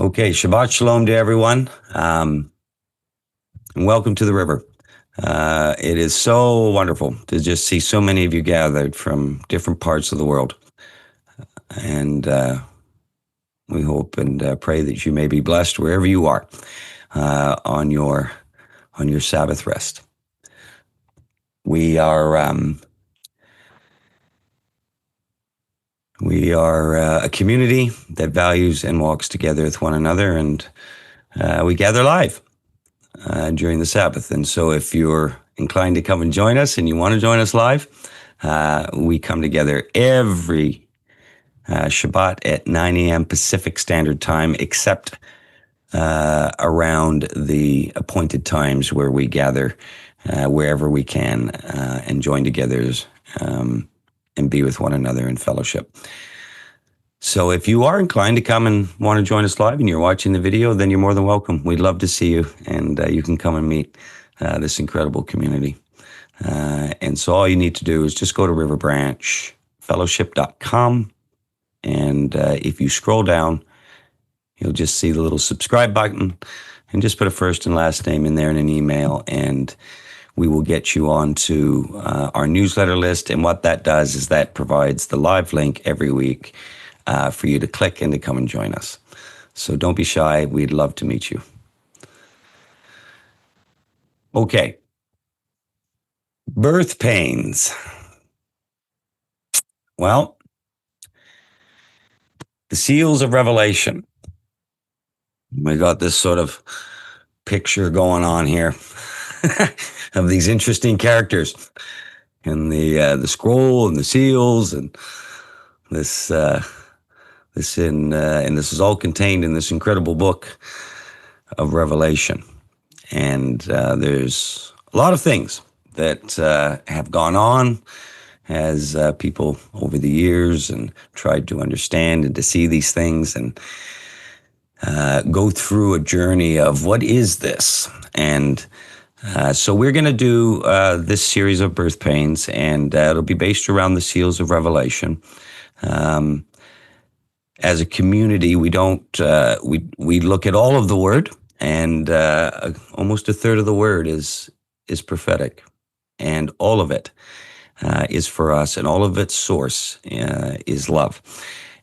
Okay, Shabbat Shalom to everyone, and welcome to the river. It is so wonderful to just see so many of you gathered from different parts of the world, and we hope and pray that you may be blessed wherever you are on your Sabbath rest. We are a community that values and walks together with one another, and we gather live during the Sabbath. And so if you're inclined to come and join us and you want to join us live, we come together every Shabbat at 9 a.m. Pacific Standard Time, except around the appointed times where we gather wherever we can and join together and be with one another in fellowship. So if you are inclined to come and want to join us live and you're watching the video, then you're more than welcome. We'd love to see you, and you can come and meet this incredible community. And so all you need to do is just go to riverbranchfellowship.com, and if you scroll down, you'll just see the little subscribe button, and just put a first and last name in there and an email, and we will get you onto our newsletter list. And what that does is that provides the live link every week for you to click and to come and join us. So don't be shy. We'd love to meet you. Okay. Birth pains. Well, the seals of Revelation. We got this sort of picture going on here of these interesting characters, and the scroll and the seals, and this is all contained in this incredible book of Revelation. And there's a lot of things that have gone on as people over the years and tried to understand and to see these things and go through a journey of what is this? And so we're going to do this series of birth pains, and it'll be based around the seals of Revelation. As a community, we don't we look at all of the word, and almost a third of the word is prophetic, and all of it is for us, and all of its source is love.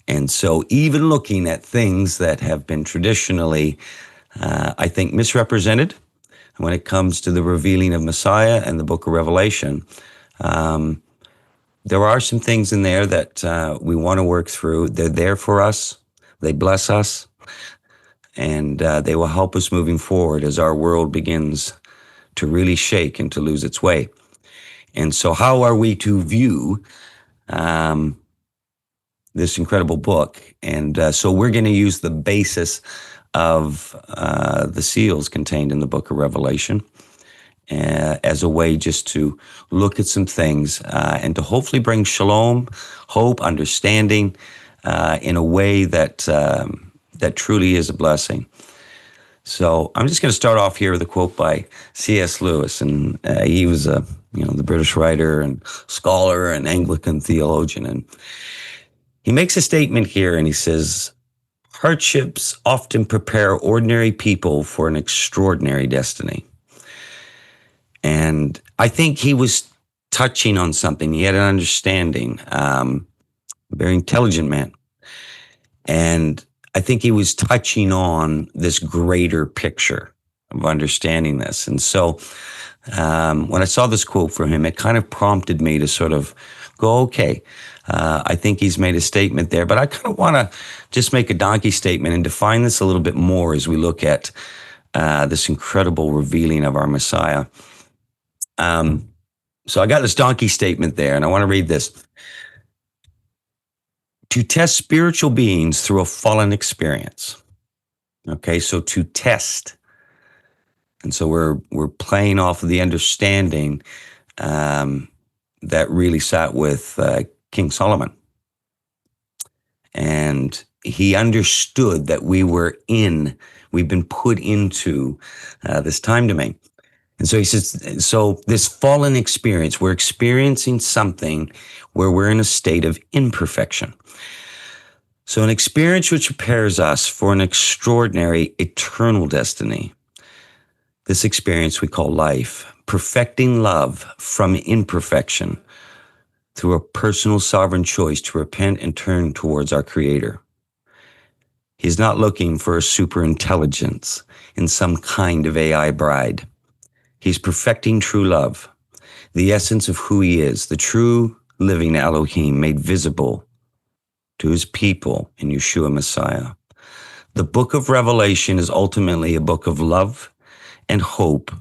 And so even looking at things that have been traditionally, I think, misrepresented when it comes to the revealing of Messiah and the book of Revelation, there are some things in there that we want to work through. They're there for us. They bless us. And they will help us moving forward as our world begins to really shake and to lose its way. And so how are we to view this incredible book? And so we're going to use the basis of the seals contained in the book of Revelation as a way just to look at some things and to hopefully bring shalom, hope, understanding in a way that that truly is a blessing. So I'm just going to start off here with a quote by C.S. Lewis, and he was the British writer and scholar and Anglican theologian, and he makes a statement here, and he says, "Hardships often prepare ordinary people for an extraordinary destiny." And I think he was touching on something. He had an understanding, a very intelligent man. And I think he was touching on this greater picture of understanding this. And so when I saw this quote from him, it kind of prompted me to sort of go, okay, I think he's made a statement there, but I kind of want to just make a donkey statement and define this a little bit more as we look at this incredible revealing of our Messiah. So I got this donkey statement there, and I want to read this. To test spiritual beings through a fallen experience. Okay, so to test. And so we're playing off of the understanding that really sat with King Solomon. And he understood that we've been put into this time domain. And so he says, so this fallen experience, we're experiencing something where we're in a state of imperfection. So an experience which prepares us for an extraordinary eternal destiny. This experience we call life, perfecting love from imperfection through a personal sovereign choice to repent and turn towards our Creator. He's not looking for a super intelligence in some kind of AI bride. He's perfecting true love, the essence of who he is, the true living Elohim made visible to his people in Yeshua Messiah. The book of Revelation is ultimately a book of love and hope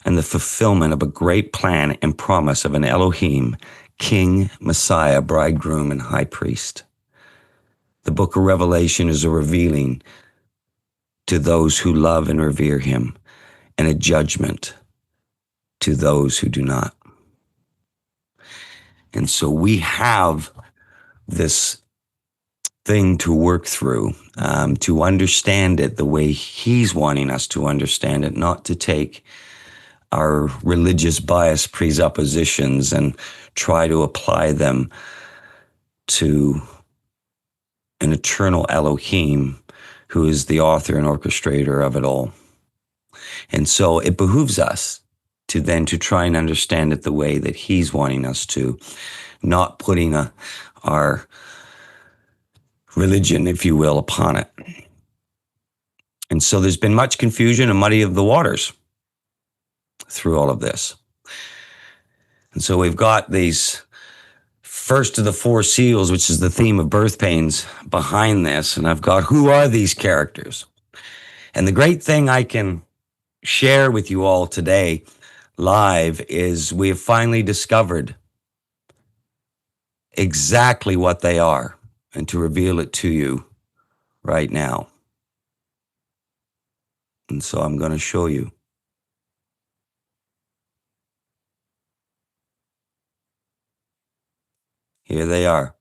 and the fulfillment of a great plan and promise of an Elohim, King, Messiah, bridegroom, and high priest. The book of Revelation is a revealing to those who love and revere him and a judgment to those who do not. And so we have this thing to work through, to understand it the way he's wanting us to understand it, not to take our religious bias presuppositions and try to apply them to an eternal Elohim who is the author and orchestrator of it all. And so it behooves us to try and understand it the way that he's wanting us to, not putting our religion, if you will, upon it. And so there's been much confusion and muddy of the waters through all of this. And so we've got these first of the four seals, which is the theme of birth pains behind this. And I've got, who are these characters? And the great thing I can share with you all today live is we have finally discovered exactly what they are and to reveal it to you right now. And so I'm going to show you. Here they are,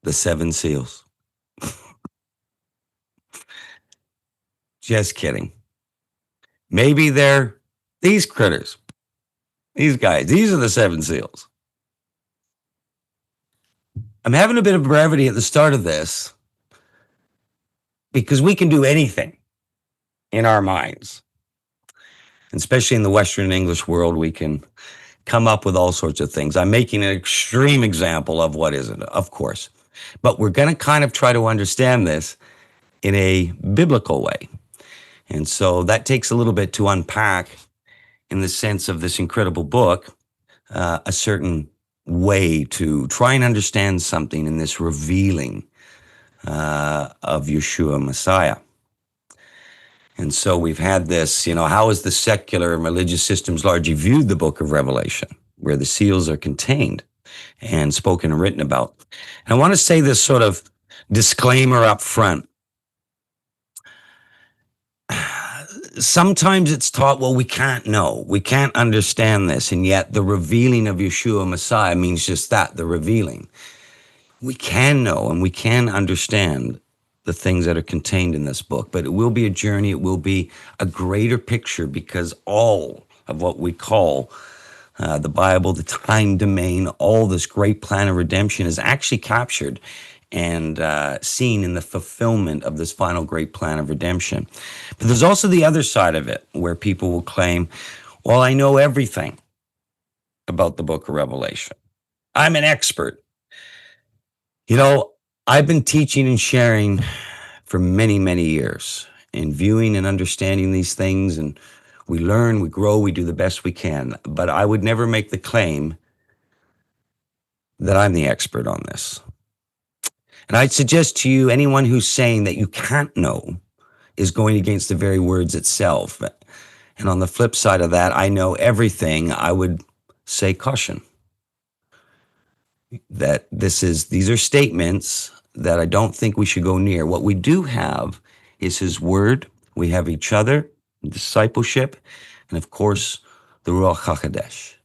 the seven seals. Just kidding. Maybe they're these critters, these guys. These are the seven seals. I'm having a bit of brevity at the start of this because we can do anything in our minds. And especially in the Western English world, we can come up with all sorts of things. I'm making an extreme example of what isn't, of course. But we're going to kind of try to understand this in a biblical way. And so that takes a little bit to unpack in the sense of this incredible book, a certain way to try and understand something in this revealing of Yeshua Messiah. And so we've had this, how has the secular and religious systems largely viewed the book of Revelation, where the seals are contained and spoken and written about. And I want to say this sort of disclaimer up front. Sometimes it's taught, well, we can't know, we can't understand this. And yet the revealing of Yeshua Messiah means just that, the revealing. We can know and we can understand the things that are contained in this book, but it will be a journey. It will be a greater picture because all of what we call the Bible, the time domain, all this great plan of redemption is actually captured and seen in the fulfillment of this final great plan of redemption. But there's also the other side of it where people will claim, well, I know everything about the book of Revelation. I'm an expert. I've been teaching and sharing for many, many years and viewing and understanding these things. And we learn, we grow, we do the best we can. But I would never make the claim that I'm the expert on this. And I'd suggest to you, anyone who's saying that you can't know is going against the very words itself. And on the flip side of that, I know everything. I would say caution. That these are statements that I don't think we should go near. What we do have is his word. We have each other, discipleship, and of course, the Ruach HaKodesh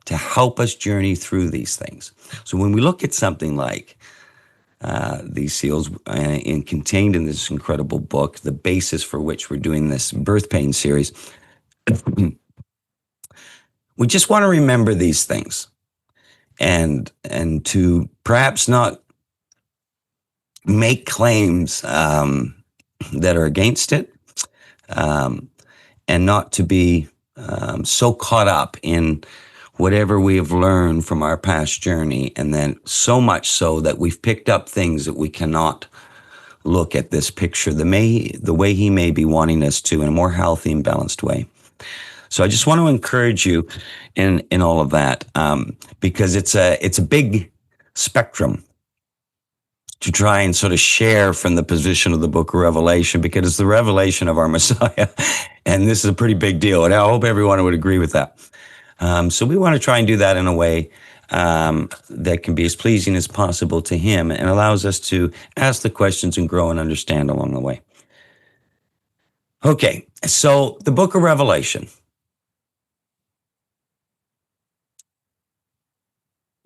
to help us journey through these things. So when we look at something like these seals contained in this incredible book, the basis for which we're doing this birth pain series, we just want to remember these things and to perhaps not make claims that are against it, and not to be so caught up in whatever we have learned from our past journey, and then so much so that we've picked up things that we cannot look at this picture the way he may be wanting us to, in a more healthy and balanced way. So I just want to encourage you in all of that, because it's a big spectrum to try and sort of share from the position of the book of Revelation, because it's the revelation of our Messiah. And this is a pretty big deal. And I hope everyone would agree with that. So we want to try and do that in a way that can be as pleasing as possible to him, and allows us to ask the questions and grow and understand along the way. Okay, so the book of Revelation.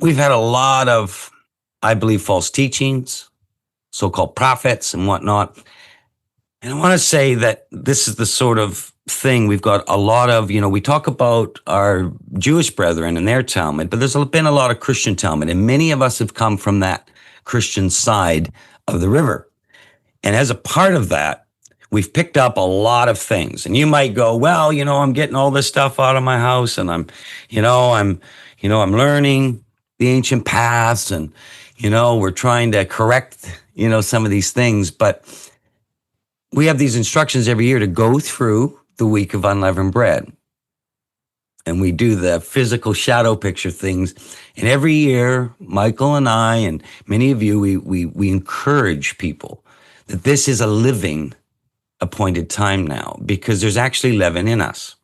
We've had a lot of, I believe, false teachings, so-called prophets and whatnot. And I want to say that this is the sort of thing we've got a lot of, we talk about our Jewish brethren and their Talmud, but there's been a lot of Christian Talmud, and many of us have come from that Christian side of the river. And as a part of that, we've picked up a lot of things. And you might go, well, I'm getting all this stuff out of my house, and I'm learning the ancient paths, and, we're trying to correct, some of these things. But we have these instructions every year to go through the week of unleavened bread. And we do the physical shadow picture things. And every year, Michael and I and many of you, we encourage people that this is a living appointed time now, because there's actually leaven in us.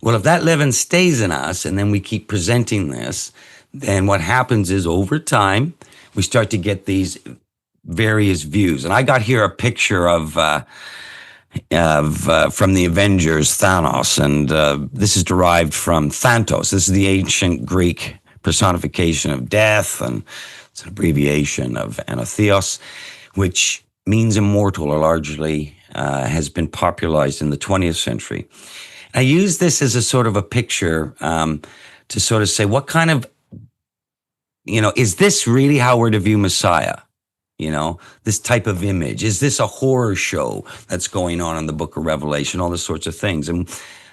Well, if that leaven stays in us and then we keep presenting this, then what happens is over time, we start to get these various views. And I got here a picture of from the Avengers, Thanos, and this is derived from Thantos. This is the ancient Greek personification of death, and it's an abbreviation of Anatheos, which means immortal, or largely has been popularized in the 20th century. I use this as a sort of a picture to sort of say, what kind of, is this really how we're to view Messiah? This type of image. Is this a horror show that's going on in the book of Revelation? All this sorts of things. And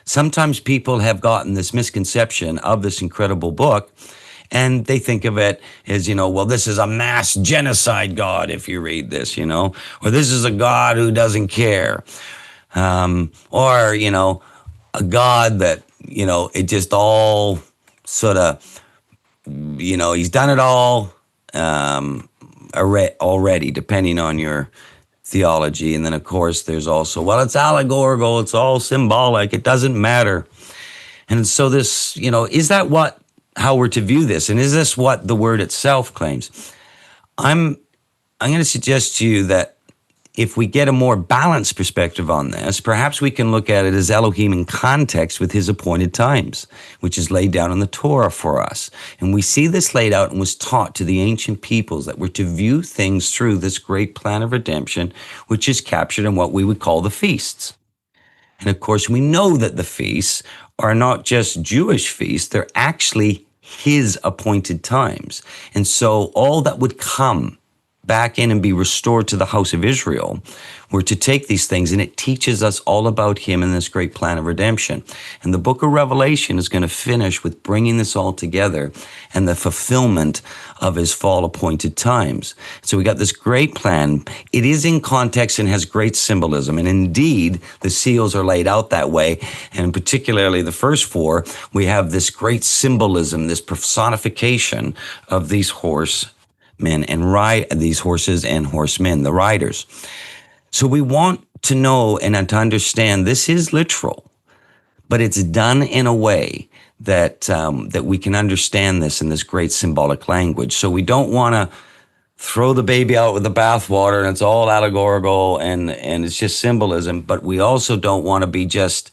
sometimes people have gotten this misconception of this incredible book, and they think of it as, well, this is a mass genocide God if you read this, or this is a God who doesn't care. Or, a God that, it just all sort of, he's done it all already, depending on your theology. And then, of course, there's also, well, it's allegorical, it's all symbolic, it doesn't matter. And so this, is that how we're to view this? And is this what the word itself claims? I'm going to suggest to you that if we get a more balanced perspective on this, perhaps we can look at it as Elohim in context with his appointed times, which is laid down in the Torah for us. And we see this laid out and was taught to the ancient peoples, that we're to view things through this great plan of redemption, which is captured in what we would call the feasts. And of course, we know that the feasts are not just Jewish feasts, they're actually his appointed times. And so all that would come back in and be restored to the house of Israel, we're to take these things, and it teaches us all about him and this great plan of redemption. And the book of Revelation is going to finish with bringing this all together and the fulfillment of his fall appointed times. So we got this great plan. It is in context and has great symbolism. And indeed, the seals are laid out that way. And particularly the first four, we have this great symbolism, this personification of these horsemen and these horses and horsemen, the riders. So we want to know and to understand this is literal, but it's done in a way that that we can understand this in this great symbolic language. So we don't want to throw the baby out with the bathwater and it's all allegorical and it's just symbolism, but we also don't want to be just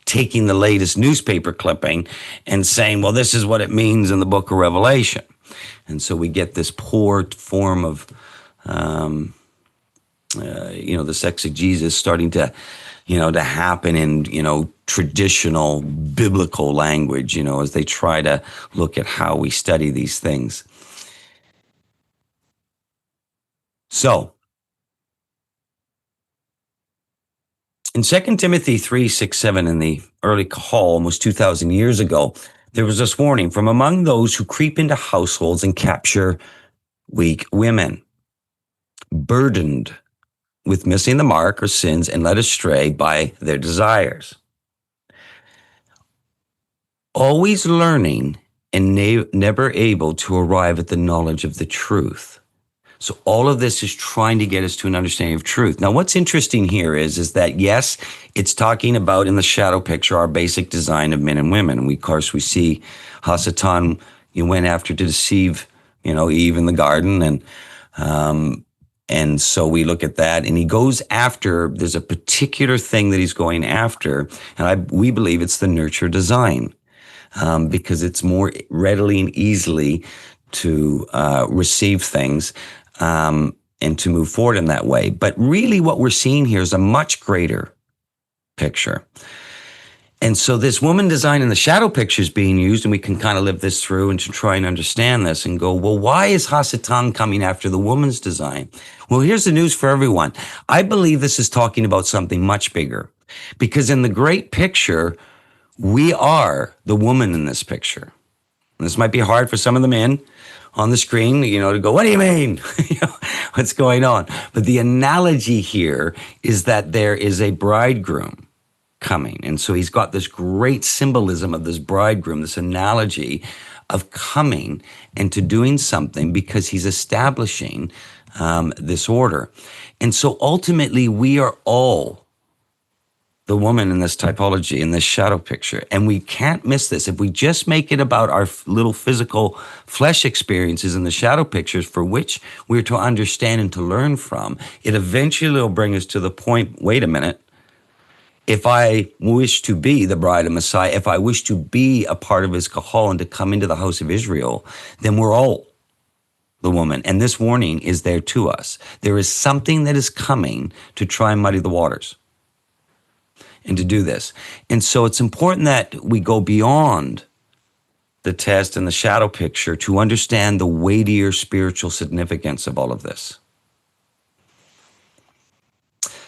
taking the latest newspaper clipping and saying, well, this is what it means in the book of Revelation. And so we get this poor form of, this exegesis starting to, to happen in, traditional biblical language, as they try to look at how we study these things. So, in 2 Timothy 3, 6, 7, in the early Kahal, almost 2,000 years ago, there was this warning from among those who creep into households and capture weak women, burdened with missing the mark or sins and led astray by their desires. Always learning and never able to arrive at the knowledge of the truth. So all of this is trying to get us to an understanding of truth. Now, what's interesting here is that, yes, it's talking about in the shadow picture, our basic design of men and women. Of course, we see Hasatan, you went after to deceive, Eve in the garden. And so we look at that, and he goes after, there's a particular thing that he's going after. And we believe it's the nurture design, because it's more readily and easily to receive things, and to move forward in that way. But really what we're seeing here is a much greater picture. And so this woman design in the shadow picture is being used, and we can kind of live this through and to try and understand this and go, well, why is Hasatan coming after the woman's design? Well, here's the news for everyone. I believe this is talking about something much bigger, because in the great picture, we are the woman in this picture. And this might be hard for some of the men on the screen, to go, what do you mean? What's going on? But the analogy here is that there is a bridegroom coming. And so he's got this great symbolism of this bridegroom, this analogy of coming and to doing something because he's establishing this order. And so ultimately, we are all the woman in this typology, in this shadow picture. And we can't miss this. If we just make it about our little physical flesh experiences in the shadow pictures for which we're to understand and to learn from, it eventually will bring us to the point, wait a minute, if I wish to be the bride of Messiah, if I wish to be a part of his kahal and to come into the house of Israel, then we're all the woman. And this warning is there to us. There is something that is coming to try and muddy the waters and to do this. And so it's important that we go beyond the test and the shadow picture to understand the weightier spiritual significance of all of this.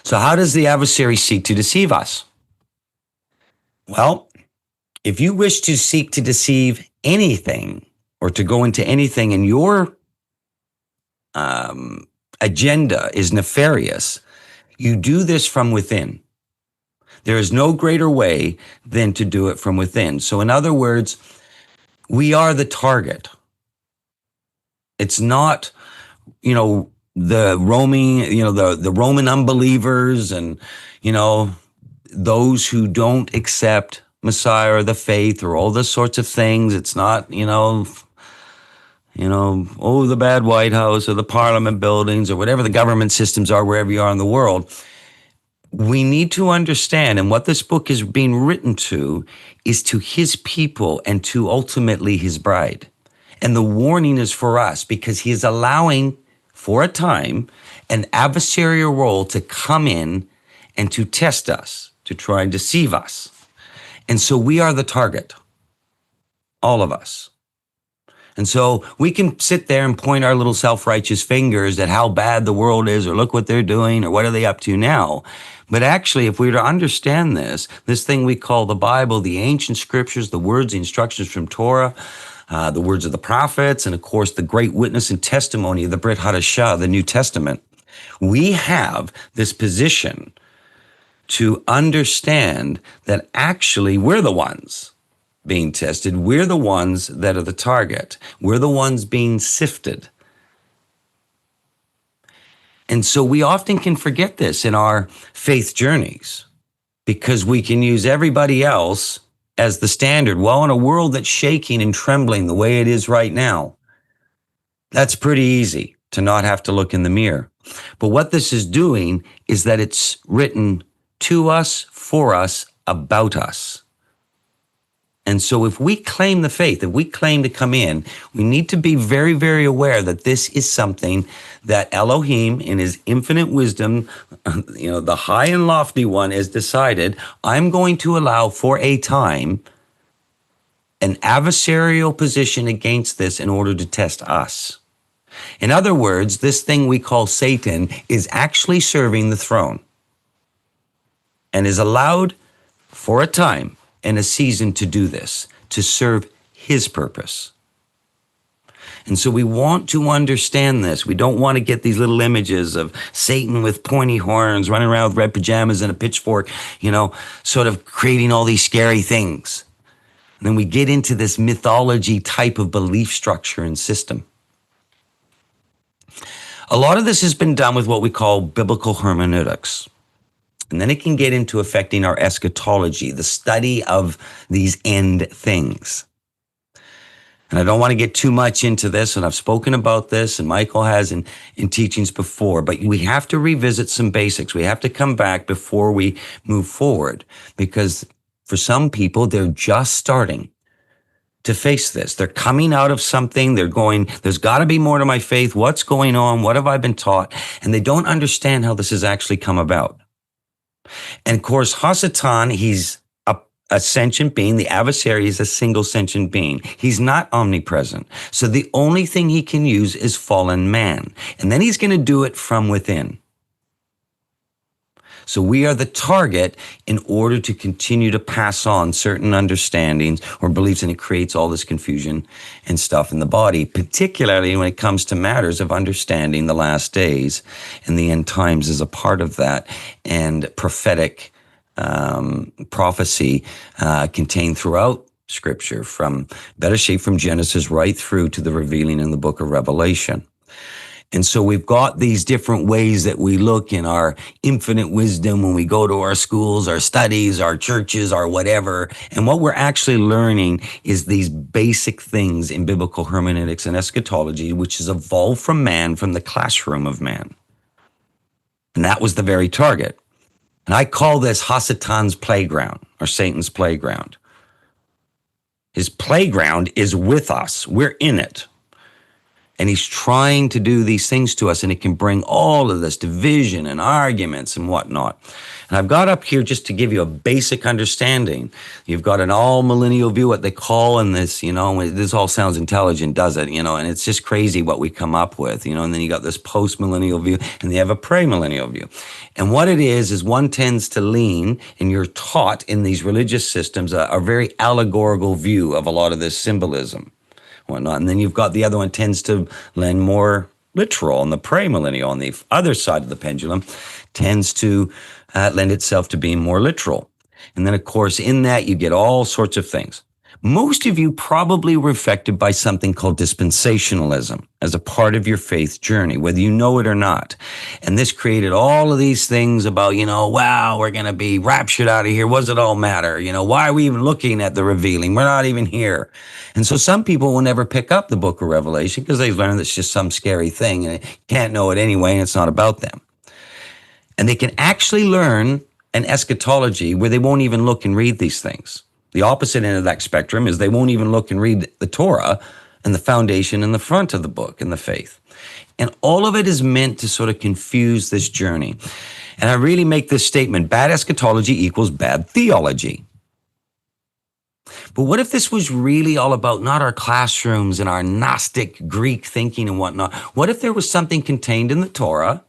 So how does the adversary seek to deceive us? Well, if you wish to seek to deceive anything or to go into anything and your agenda is nefarious, you do this from within. There is no greater way than to do it from within. So in other words, we are the target. It's not, the roaming, the Roman unbelievers and, those who don't accept Messiah or the faith or all those sorts of things. It's not, the bad White House or the Parliament buildings or whatever the government systems are, wherever you are in the world. We need to understand, and what this book is being written to is to his people and to ultimately his bride. And the warning is for us because he is allowing, for a time, an adversarial role to come in and to test us, to try and deceive us. And so we are the target, all of us. And so we can sit there and point our little self-righteous fingers at how bad the world is, or look what they're doing, or what are they up to now. But actually, if we were to understand this thing we call the Bible, the ancient scriptures, the words, the instructions from Torah, the words of the prophets, and of course, the great witness and testimony of the Brit Hadashah, the New Testament, we have this position to understand that actually we're the ones being tested. We're the ones that are the target. We're the ones being sifted. And so we often can forget this in our faith journeys because we can use everybody else as the standard. Well, in a world that's shaking and trembling the way it is right now, that's pretty easy to not have to look in the mirror. But what this is doing is that it's written to us, for us, about us. And so if we claim the faith, if we claim to come in, we need to be very, very aware that this is something that Elohim, in his infinite wisdom, the high and lofty one, has decided, I'm going to allow for a time an adversarial position against this in order to test us. In other words, this thing we call Satan is actually serving the throne and is allowed for a time and a season to do this, to serve his purpose. And so we want to understand this. We don't want to get these little images of Satan with pointy horns, running around with red pajamas and a pitchfork, sort of creating all these scary things. And then we get into this mythology type of belief structure and system. A lot of this has been done with what we call biblical hermeneutics. And then it can get into affecting our eschatology, the study of these end things. And I don't want to get too much into this, and I've spoken about this, and Michael has in teachings before, but we have to revisit some basics. We have to come back before we move forward, because for some people, they're just starting to face this. They're coming out of something. They're going, there's got to be more to my faith. What's going on? What have I been taught? And they don't understand how this has actually come about. And of course, Hasatan, he's a sentient being. The adversary is a single sentient being. He's not omnipresent. So the only thing he can use is fallen man. And then he's going to do it from within. So we are the target in order to continue to pass on certain understandings or beliefs, and it creates all this confusion and stuff in the body, particularly when it comes to matters of understanding the last days, and the end times is a part of that, and prophetic prophecy contained throughout Scripture, from Genesis right through to the revealing in the book of Revelation. And so we've got these different ways that we look in our infinite wisdom when we go to our schools, our studies, our churches, our whatever. And what we're actually learning is these basic things in biblical hermeneutics and eschatology, which has evolved from man, from the classroom of man. And that was the very target. And I call this Hasatan's playground, or Satan's playground. His playground is with us. We're in it. And he's trying to do these things to us, and it can bring all of this division and arguments and whatnot. And I've got up here just to give you a basic understanding. You've got an all-millennial view, what they call in this, this all sounds intelligent, does it? And it's just crazy what we come up with, and then you got this post-millennial view, and they have a pre-millennial view. And what it is one tends to lean, and you're taught in these religious systems, a very allegorical view of a lot of this symbolism. Whatnot. And then you've got the other one tends to lend more literal, and the premillennial on the other side of the pendulum tends to lend itself to being more literal. And then, of course, in that you get all sorts of things. Most of you probably were affected by something called dispensationalism as a part of your faith journey, whether you know it or not. And this created all of these things about, wow, we're going to be raptured out of here. What does it all matter? Why are we even looking at the revealing? We're not even here. And so some people will never pick up the book of Revelation because they've learned it's just some scary thing and they can't know it anyway, and it's not about them. And they can actually learn an eschatology where they won't even look and read these things. The opposite end of that spectrum is they won't even look and read the Torah and the foundation in the front of the book and the faith. And all of it is meant to sort of confuse this journey. And I really make this statement: bad eschatology equals bad theology. But what if this was really all about not our classrooms and our Gnostic Greek thinking and whatnot? What if there was something contained in the Torah,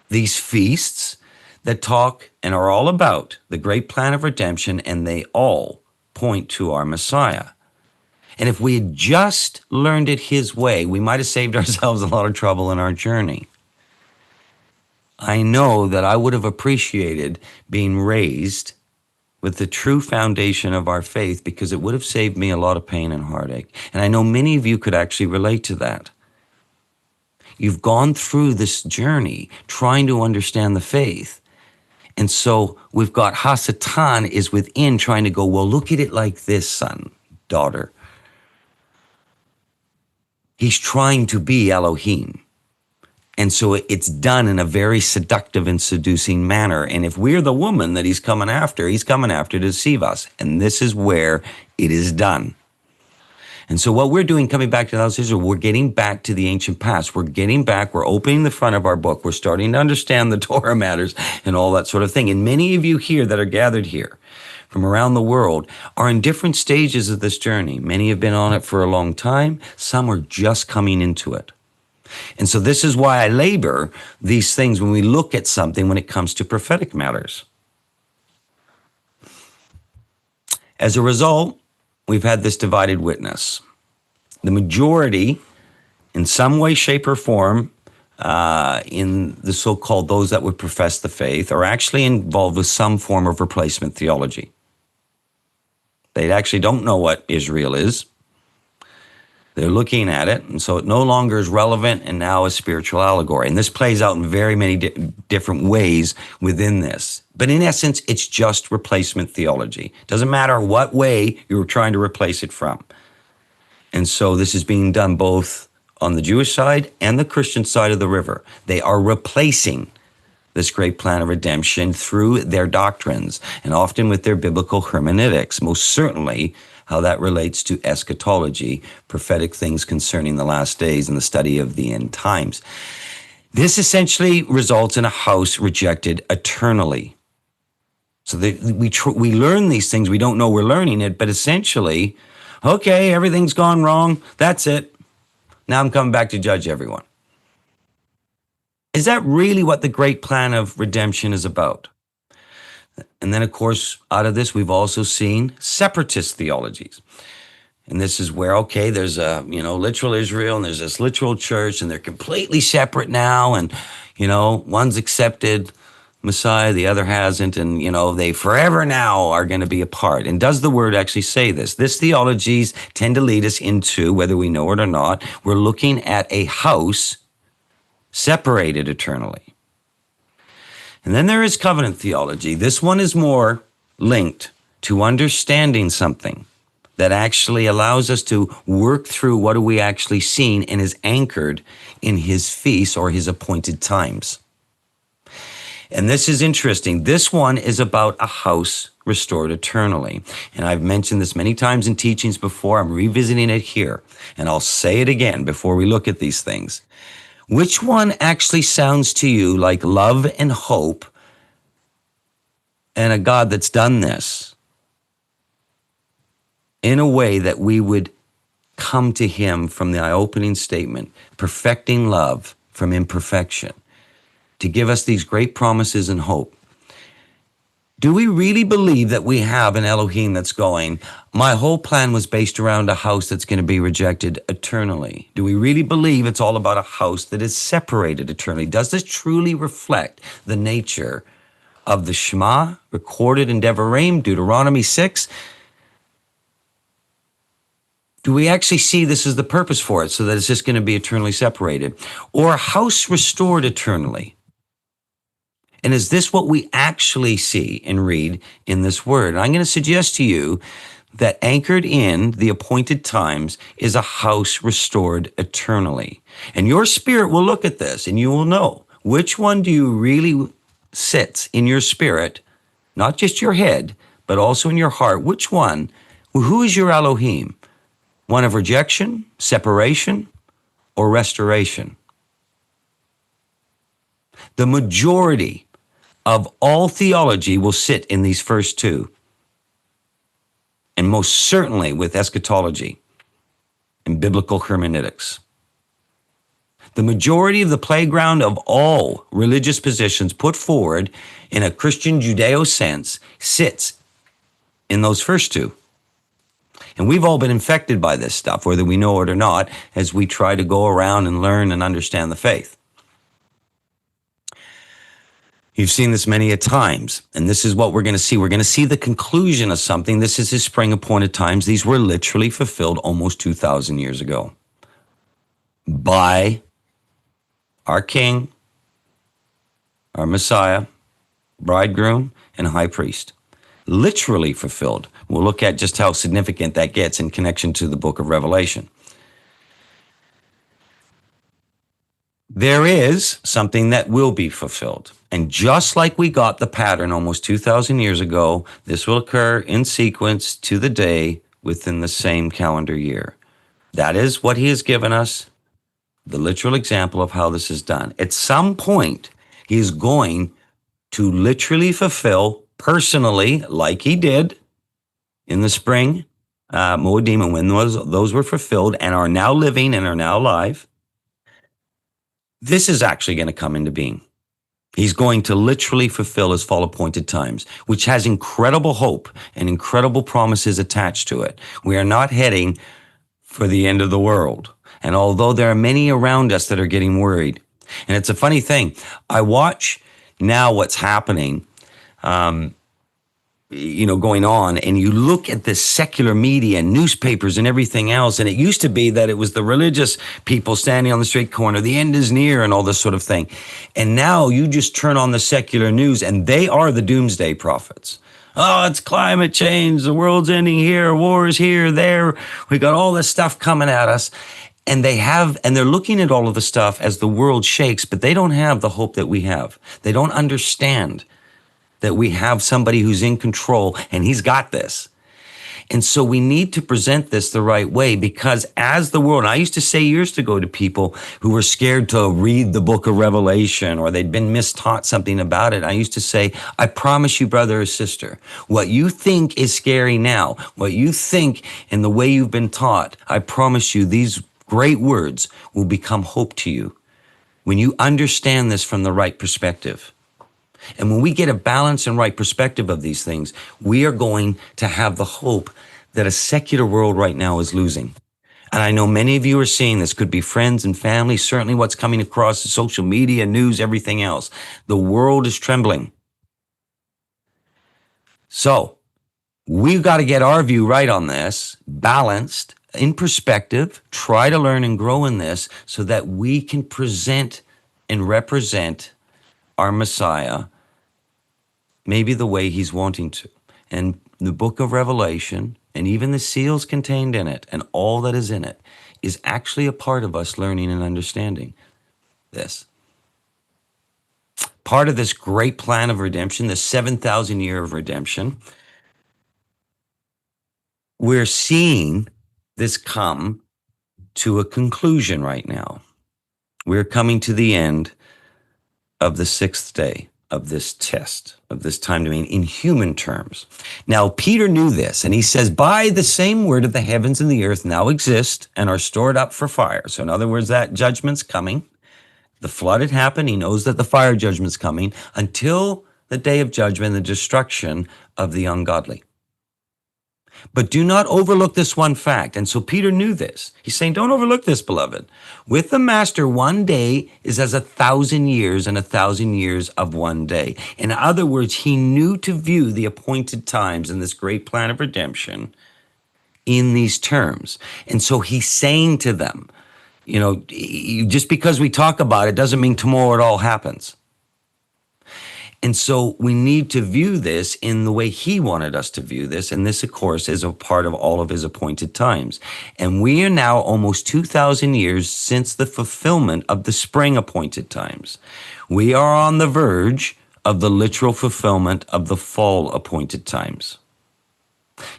these feasts, that talk and are all about the great plan of redemption, and they all point to our Messiah? And if we had just learned it his way, we might have saved ourselves a lot of trouble in our journey. I know that I would have appreciated being raised with the true foundation of our faith, because it would have saved me a lot of pain and heartache. And I know many of you could actually relate to that. You've gone through this journey trying to understand the faith. And so we've got Hasatan is within trying to go, well, look at it like this, son, daughter. He's trying to be Elohim. And so it's done in a very seductive and seducing manner. And if we're the woman that he's coming after to deceive us. And this is where it is done. And so what we're doing, coming back to those Israel, we're getting back to the ancient past. We're getting back, we're opening the front of our book. We're starting to understand the Torah matters and all that sort of thing. And many of you here that are gathered here from around the world are in different stages of this journey. Many have been on it for a long time. Some are just coming into it. And so this is why I labor these things when we look at something when it comes to prophetic matters. As a result, we've had this divided witness. The majority, in some way, shape, or form, in the so-called those that would profess the faith, are actually involved with some form of replacement theology. They actually don't know what Israel is. They're looking at it, and so it no longer is relevant and now a spiritual allegory. And this plays out in very many different ways within this. But in essence, it's just replacement theology. Doesn't matter what way you're trying to replace it from. And so this is being done both on the Jewish side and the Christian side of the river. They are replacing this great plan of redemption through their doctrines, and often with their biblical hermeneutics, most certainly how that relates to eschatology, prophetic things concerning the last days and the study of the end times. This essentially results in a house rejected eternally. So we learn these things, we don't know we're learning it, but essentially, okay, everything's gone wrong, that's it. Now I'm coming back to judge everyone. Is that really what the great plan of redemption is about? And then, of course, out of this, we've also seen separatist theologies. And this is where, okay, there's a, literal Israel and there's this literal church and they're completely separate now. And, one's accepted Messiah, the other hasn't. And, they forever now are going to be apart. And does the word actually say this? This theologies tend to lead us into, whether we know it or not, we're looking at a house separated eternally. And then there is covenant theology. This one is more linked to understanding something that actually allows us to work through what are we actually seeing and is anchored in his feasts or his appointed times. And this is interesting. This one is about a house restored eternally. And I've mentioned this many times in teachings before. I'm revisiting it here. And I'll say it again before we look at these things. Which one actually sounds to you like love and hope and a God that's done this in a way that we would come to him from the eye-opening statement, perfecting love from imperfection, to give us these great promises and hope? Do we really believe that we have an Elohim that's going, my whole plan was based around a house that's going to be rejected eternally? Do we really believe it's all about a house that is separated eternally? Does this truly reflect the nature of the Shema recorded in Devarim, Deuteronomy 6? Do we actually see this as the purpose for it, so that it's just going to be eternally separated? Or a house restored eternally? And is this what we actually see and read in this word? And I'm going to suggest to you that anchored in the appointed times is a house restored eternally. And your spirit will look at this and you will know which one do you really sit in your spirit, not just your head, but also in your heart. Which one? Who is your Elohim? One of rejection, separation, or restoration? The majority of all theology will sit in these first two, and most certainly with eschatology and biblical hermeneutics. The majority of the playground of all religious positions put forward in a Christian Judeo sense sits in those first two. And we've all been infected by this stuff, whether we know it or not, as we try to go around and learn and understand the faith. You've seen this many a times, and this is what we're going to see. We're going to see the conclusion of something. This is his spring appointed times. These were literally fulfilled almost 2,000 years ago by our King, our Messiah, bridegroom, and high priest. Literally fulfilled. We'll look at just how significant that gets in connection to the book of Revelation. There is something that will be fulfilled. And just like we got the pattern almost 2,000 years ago, this will occur in sequence to the day within the same calendar year. That is what he has given us, the literal example of how this is done. At some point, he is going to literally fulfill personally, like he did in the spring, Moedim, and when those were fulfilled and are now living and are now alive. This is actually going to come into being. He's going to literally fulfill his fall appointed times, which has incredible hope and incredible promises attached to it. We are not heading for the end of the world. And although there are many around us that are getting worried, and it's a funny thing, I watch now what's happening, going on, and you look at the secular media and newspapers and everything else, and it used to be that it was the religious people standing on the street corner, the end is near and all this sort of thing. And now you just turn on the secular news and they are the doomsday prophets. Oh, it's climate change, the world's ending here, wars here, there. We got all this stuff coming at us. And they're looking at all of the stuff as the world shakes, but they don't have the hope that we have. They don't understand that we have somebody who's in control and he's got this. And so we need to present this the right way, because as the world, and I used to say years ago to people who were scared to read the book of Revelation or they'd been mistaught something about it, I used to say, I promise you, brother or sister, what you think is scary now, what you think in the way you've been taught, I promise you these great words will become hope to you when you understand this from the right perspective. And when we get a balance and right perspective of these things, we are going to have the hope that a secular world right now is losing. And I know many of you are seeing this, could be friends and family, certainly what's coming across the social media, news, everything else. The world is trembling. So we've got to get our view right on this, balanced, in perspective, try to learn and grow in this so that we can present and represent our Messiah maybe the way he's wanting to. And the book of Revelation and even the seals contained in it and all that is in it is actually a part of us learning and understanding this. Part of this great plan of redemption, the 7,000 year of redemption, we're seeing this come to a conclusion right now. We're coming to the end of the 6th day of this test, of this time domain in human terms. Now, Peter knew this, and he says, by the same word of the heavens and the earth now exist and are stored up for fire. So in other words, that judgment's coming. The flood had happened. He knows that the fire judgment's coming until the day of judgment, the destruction of the ungodly. But do not overlook this one fact. And so Peter knew this. He's saying, don't overlook this, beloved. With the master, one day is as 1,000 years and 1,000 years of one day. In other words, he knew to view the appointed times in this great plan of redemption in these terms. And so he's saying to them, just because we talk about it doesn't mean tomorrow it all happens. And so we need to view this in the way he wanted us to view this. And this, of course, is a part of all of his appointed times. And we are now almost 2,000 years since the fulfillment of the spring appointed times. We are on the verge of the literal fulfillment of the fall appointed times.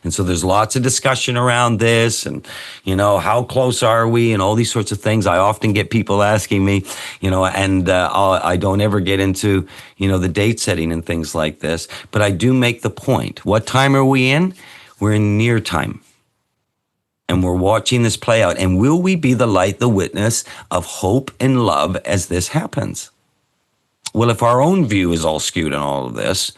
And so there's lots of discussion around this and, how close are we and all these sorts of things. I often get people asking me, and I don't ever get into, the date setting and things like this. But I do make the point. What time are we in? We're in near time. And we're watching this play out. And will we be the light, the witness of hope and love as this happens? Well, if our own view is all skewed in all of this,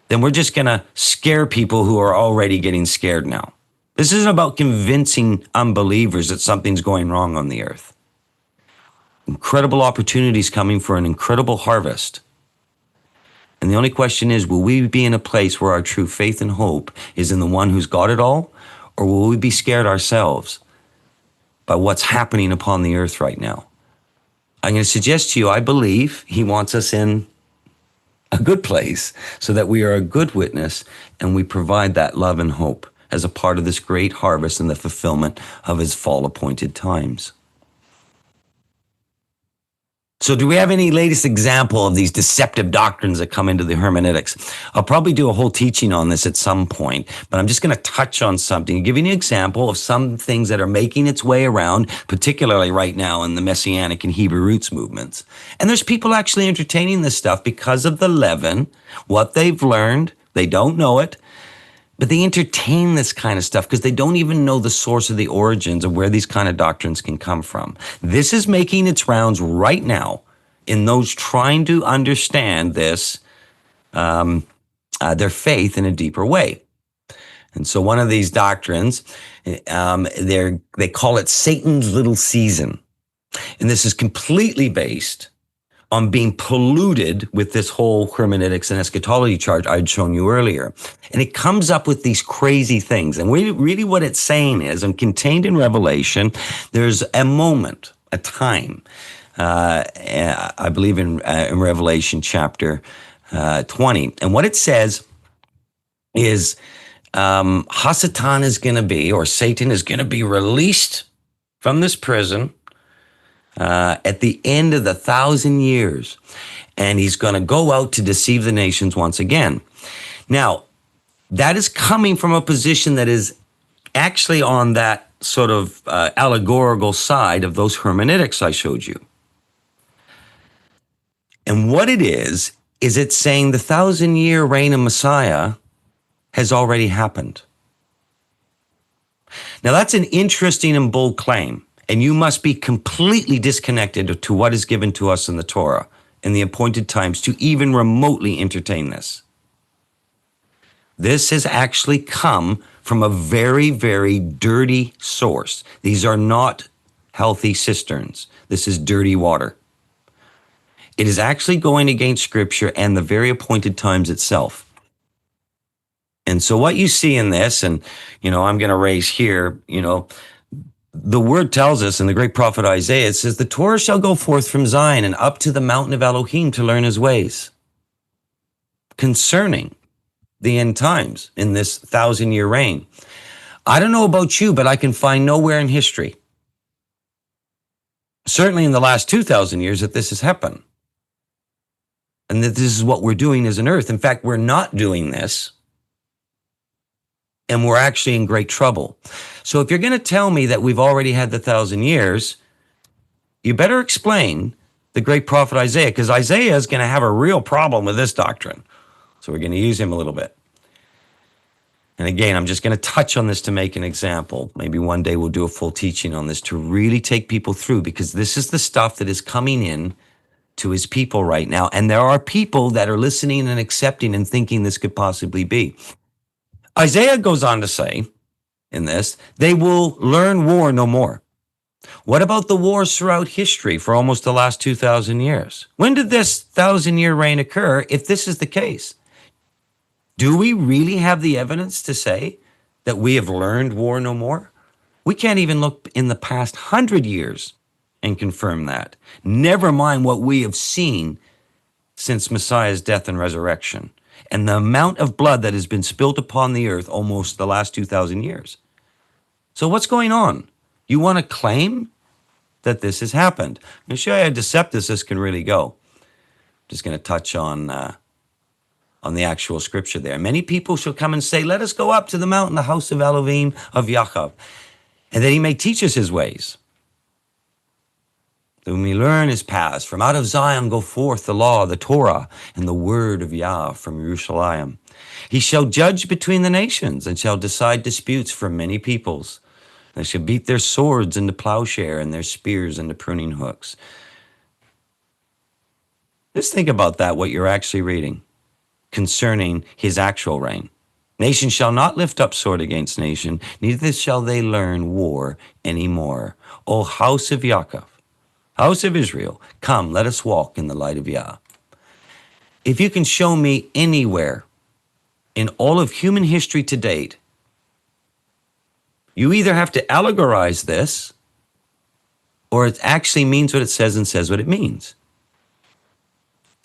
then we're just going to scare people who are already getting scared now. This isn't about convincing unbelievers that something's going wrong on the earth. Incredible opportunities coming for an incredible harvest. And the only question is, will we be in a place where our true faith and hope is in the one who's got it all? Or will we be scared ourselves by what's happening upon the earth right now? I'm going to suggest to you, I believe he wants us in a good place so that we are a good witness and we provide that love and hope as a part of this great harvest and the fulfillment of his fall appointed times. So do we have any latest example of these deceptive doctrines that come into the hermeneutics? I'll probably do a whole teaching on this at some point, but I'm just going to touch on something, give you an example of some things that are making its way around, particularly right now in the Messianic and Hebrew roots movements. And there's people actually entertaining this stuff because of the leaven, what they've learned, they don't know it, But they entertain this kind of stuff because they don't even know the source of the origins of where these kind of doctrines can come from. This is making its rounds right now in those trying to understand this, their faith in a deeper way. And so one of these doctrines, they call it Satan's little season. And this is completely based on being polluted with this whole hermeneutics and eschatology charge I'd shown you earlier. And it comes up with these crazy things. And really what it's saying is, and contained in Revelation, there's a moment, a time, I believe in Revelation chapter 20. And what it says is Hasatan is going to be, or Satan is going to be released from this prison at the end of the 1,000 years. And he's going to go out to deceive the nations once again. Now, that is coming from a position that is actually on that sort of allegorical side of those hermeneutics I showed you. And what it is it's saying the 1,000-year reign of Messiah has already happened. Now, that's an interesting and bold claim. And you must be completely disconnected to what is given to us in the Torah in the appointed times to even remotely entertain this. This has actually come from a very, very dirty source. These are not healthy cisterns. This is dirty water. It is actually going against Scripture and the very appointed times itself. And so what you see in this, and, I'm going to raise here, the word tells us in the great prophet Isaiah, it says, the Torah shall go forth from Zion and up to the mountain of Elohim to learn his ways. Concerning the end times in this 1,000-year reign. I don't know about you, but I can find nowhere in history, certainly in the last 2,000 years, that this has happened. And that this is what we're doing as an earth. In fact, we're not doing this. And we're actually in great trouble. So if you're going to tell me that we've already had the 1,000 years, you better explain the great prophet Isaiah, because Isaiah is going to have a real problem with this doctrine. So we're going to use him a little bit. And again, I'm just going to touch on this to make an example. Maybe one day we'll do a full teaching on this to really take people through, because this is the stuff that is coming in to his people right now. And there are people that are listening and accepting and thinking this could possibly be. Isaiah goes on to say in this, they will learn war no more. What about the wars throughout history for almost the last 2,000 years? When did this 1,000-year reign occur if this is the case? Do we really have the evidence to say that we have learned war no more? We can't even look in the past 100 years and confirm that. Never mind what we have seen since Messiah's death and resurrection, and the amount of blood that has been spilled upon the earth almost the last 2,000 years. So what's going on? You want to claim that this has happened? I'm going to show you how deceptive this can really go. I'm just going to touch on the actual scripture there. Many people shall come and say, let us go up to the mountain, the house of Elohim of Yaakov, and that he may teach us his ways. That we may learn his paths. From out of Zion go forth the law, the Torah, and the word of Yah from Jerusalem. He shall judge between the nations and shall decide disputes for many peoples. They shall beat their swords into plowshare and their spears into pruning hooks. Just think about that, what you're actually reading concerning his actual reign. Nation shall not lift up sword against nation, neither shall they learn war anymore. O house of Yaakov, house of Israel, come, let us walk in the light of Yah. If you can show me anywhere in all of human history to date, you either have to allegorize this, or it actually means what it says and says what it means.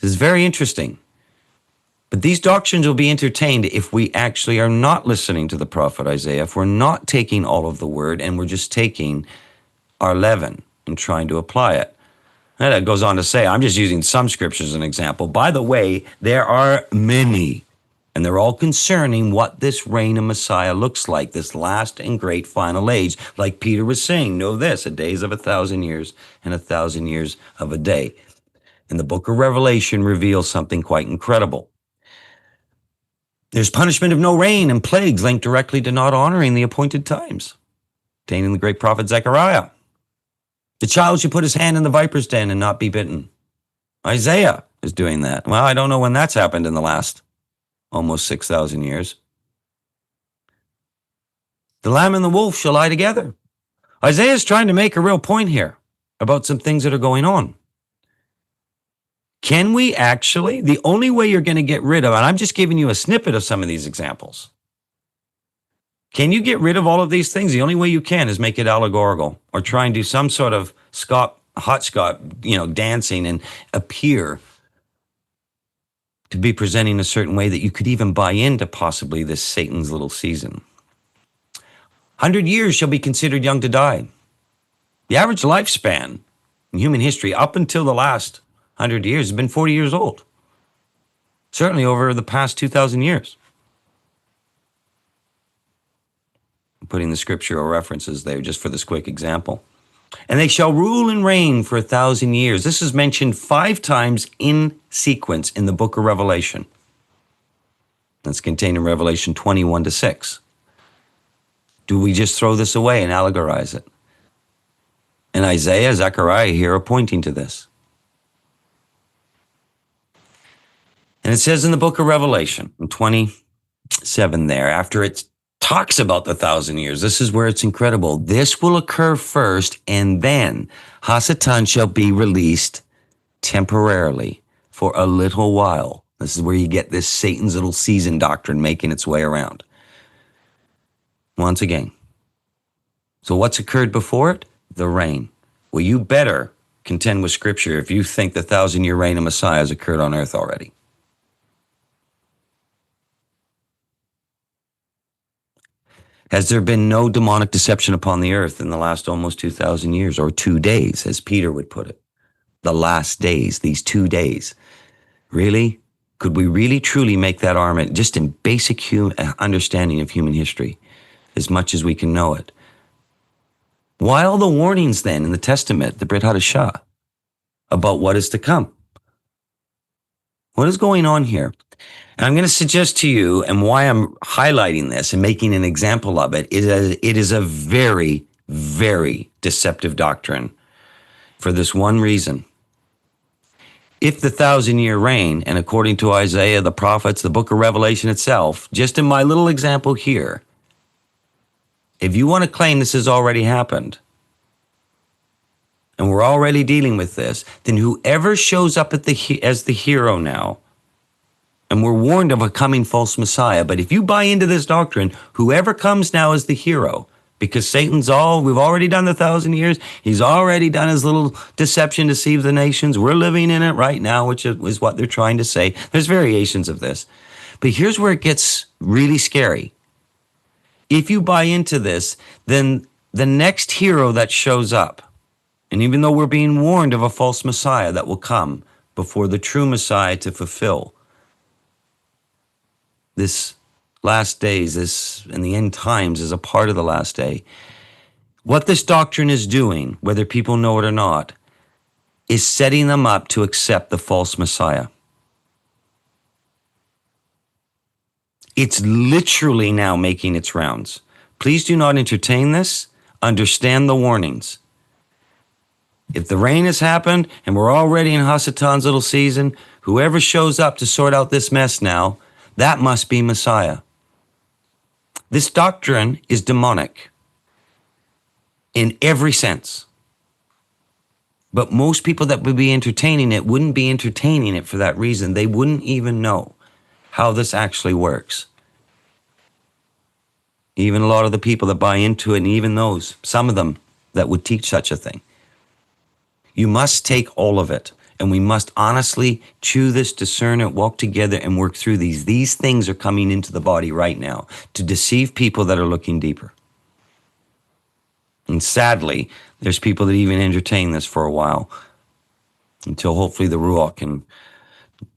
This is very interesting. But these doctrines will be entertained if we actually are not listening to the prophet Isaiah, if we're not taking all of the word and we're just taking our leaven and trying to apply it. And it goes on to say, I'm just using some scriptures as an example. By the way, there are many, and they're all concerning what this reign of Messiah looks like, this last and great final age. Like Peter was saying, know this, a day is of 1,000 years and 1,000 years of a day. And the book of Revelation reveals something quite incredible. There's punishment of no rain and plagues linked directly to not honoring the appointed times. Obtaining the great prophet Zechariah. The child should put his hand in the viper's den and not be bitten. Isaiah is doing that. Well, I don't know when that's happened in the last almost 6,000 years. The lamb and the wolf shall lie together. Isaiah is trying to make a real point here about some things that are going on. Can we actually, the only way you're going to get rid of, and I'm just giving you a snippet of some of these examples. Can you get rid of all of these things? The only way you can is make it allegorical or try and do some sort of hotchkotch, dancing and appear to be presenting a certain way that you could even buy into possibly this Satan's little season. 100 years shall be considered young to die. The average lifespan in human history up until the last 100 years has been 40 years old. Certainly over the past 2,000 years. I'm putting the scriptural references there just for this quick example. And they shall rule and reign for 1,000 years. This is mentioned 5 times in sequence in the book of Revelation. That's contained in Revelation 21-6. Do we just throw this away and allegorize it? And Isaiah, Zechariah here are pointing to this. And it says in the book of Revelation, in 27 there, after it talks about the 1,000 years, this is where it's incredible. This will occur first, and then Hasatan shall be released temporarily for a little while. This is where you get this Satan's little season doctrine making its way around. Once again. So what's occurred before it? The reign. Well, you better contend with Scripture if you think the 1,000-year reign of Messiah has occurred on earth already. Has there been no demonic deception upon the earth in the last almost 2,000 years, or 2 days, as Peter would put it? The last days, these 2 days. Really? Could we really truly make that argument just in basic understanding of human history, as much as we can know it? Why all the warnings then in the Testament, the Brit Hadashah, about what is to come? What is going on here? And I'm going to suggest to you, and why I'm highlighting this and making an example of it, is that it is a very, very deceptive doctrine for this one reason. If the 1,000-year reign, and according to Isaiah, the prophets, the book of Revelation itself, just in my little example here, if you want to claim this has already happened, and we're already dealing with this, then whoever shows up as the hero now, and we're warned of a coming false Messiah, but if you buy into this doctrine, whoever comes now as the hero, because we've already done the 1,000 years, he's already done his little deception to deceive the nations, we're living in it right now, which is what they're trying to say. There's variations of this. But here's where it gets really scary. If you buy into this, then the next hero that shows up, and even though we're being warned of a false Messiah that will come before the true Messiah to fulfill this last days, this and the end times is a part of the last day. What this doctrine is doing, whether people know it or not, is setting them up to accept the false Messiah. It's literally now making its rounds. Please do not entertain this. Understand the warnings. If the rain has happened and we're already in Hasatan's little season, whoever shows up to sort out this mess now, that must be Messiah. This doctrine is demonic in every sense. But most people that would be entertaining it wouldn't be entertaining it for that reason. They wouldn't even know how this actually works. Even a lot of the people that buy into it, and even those, some of them that would teach such a thing. You must take all of it, and we must honestly chew this, discern it, walk together, and work through these. These things are coming into the body right now to deceive people that are looking deeper. And sadly, there's people that even entertain this for a while until hopefully the Ruach can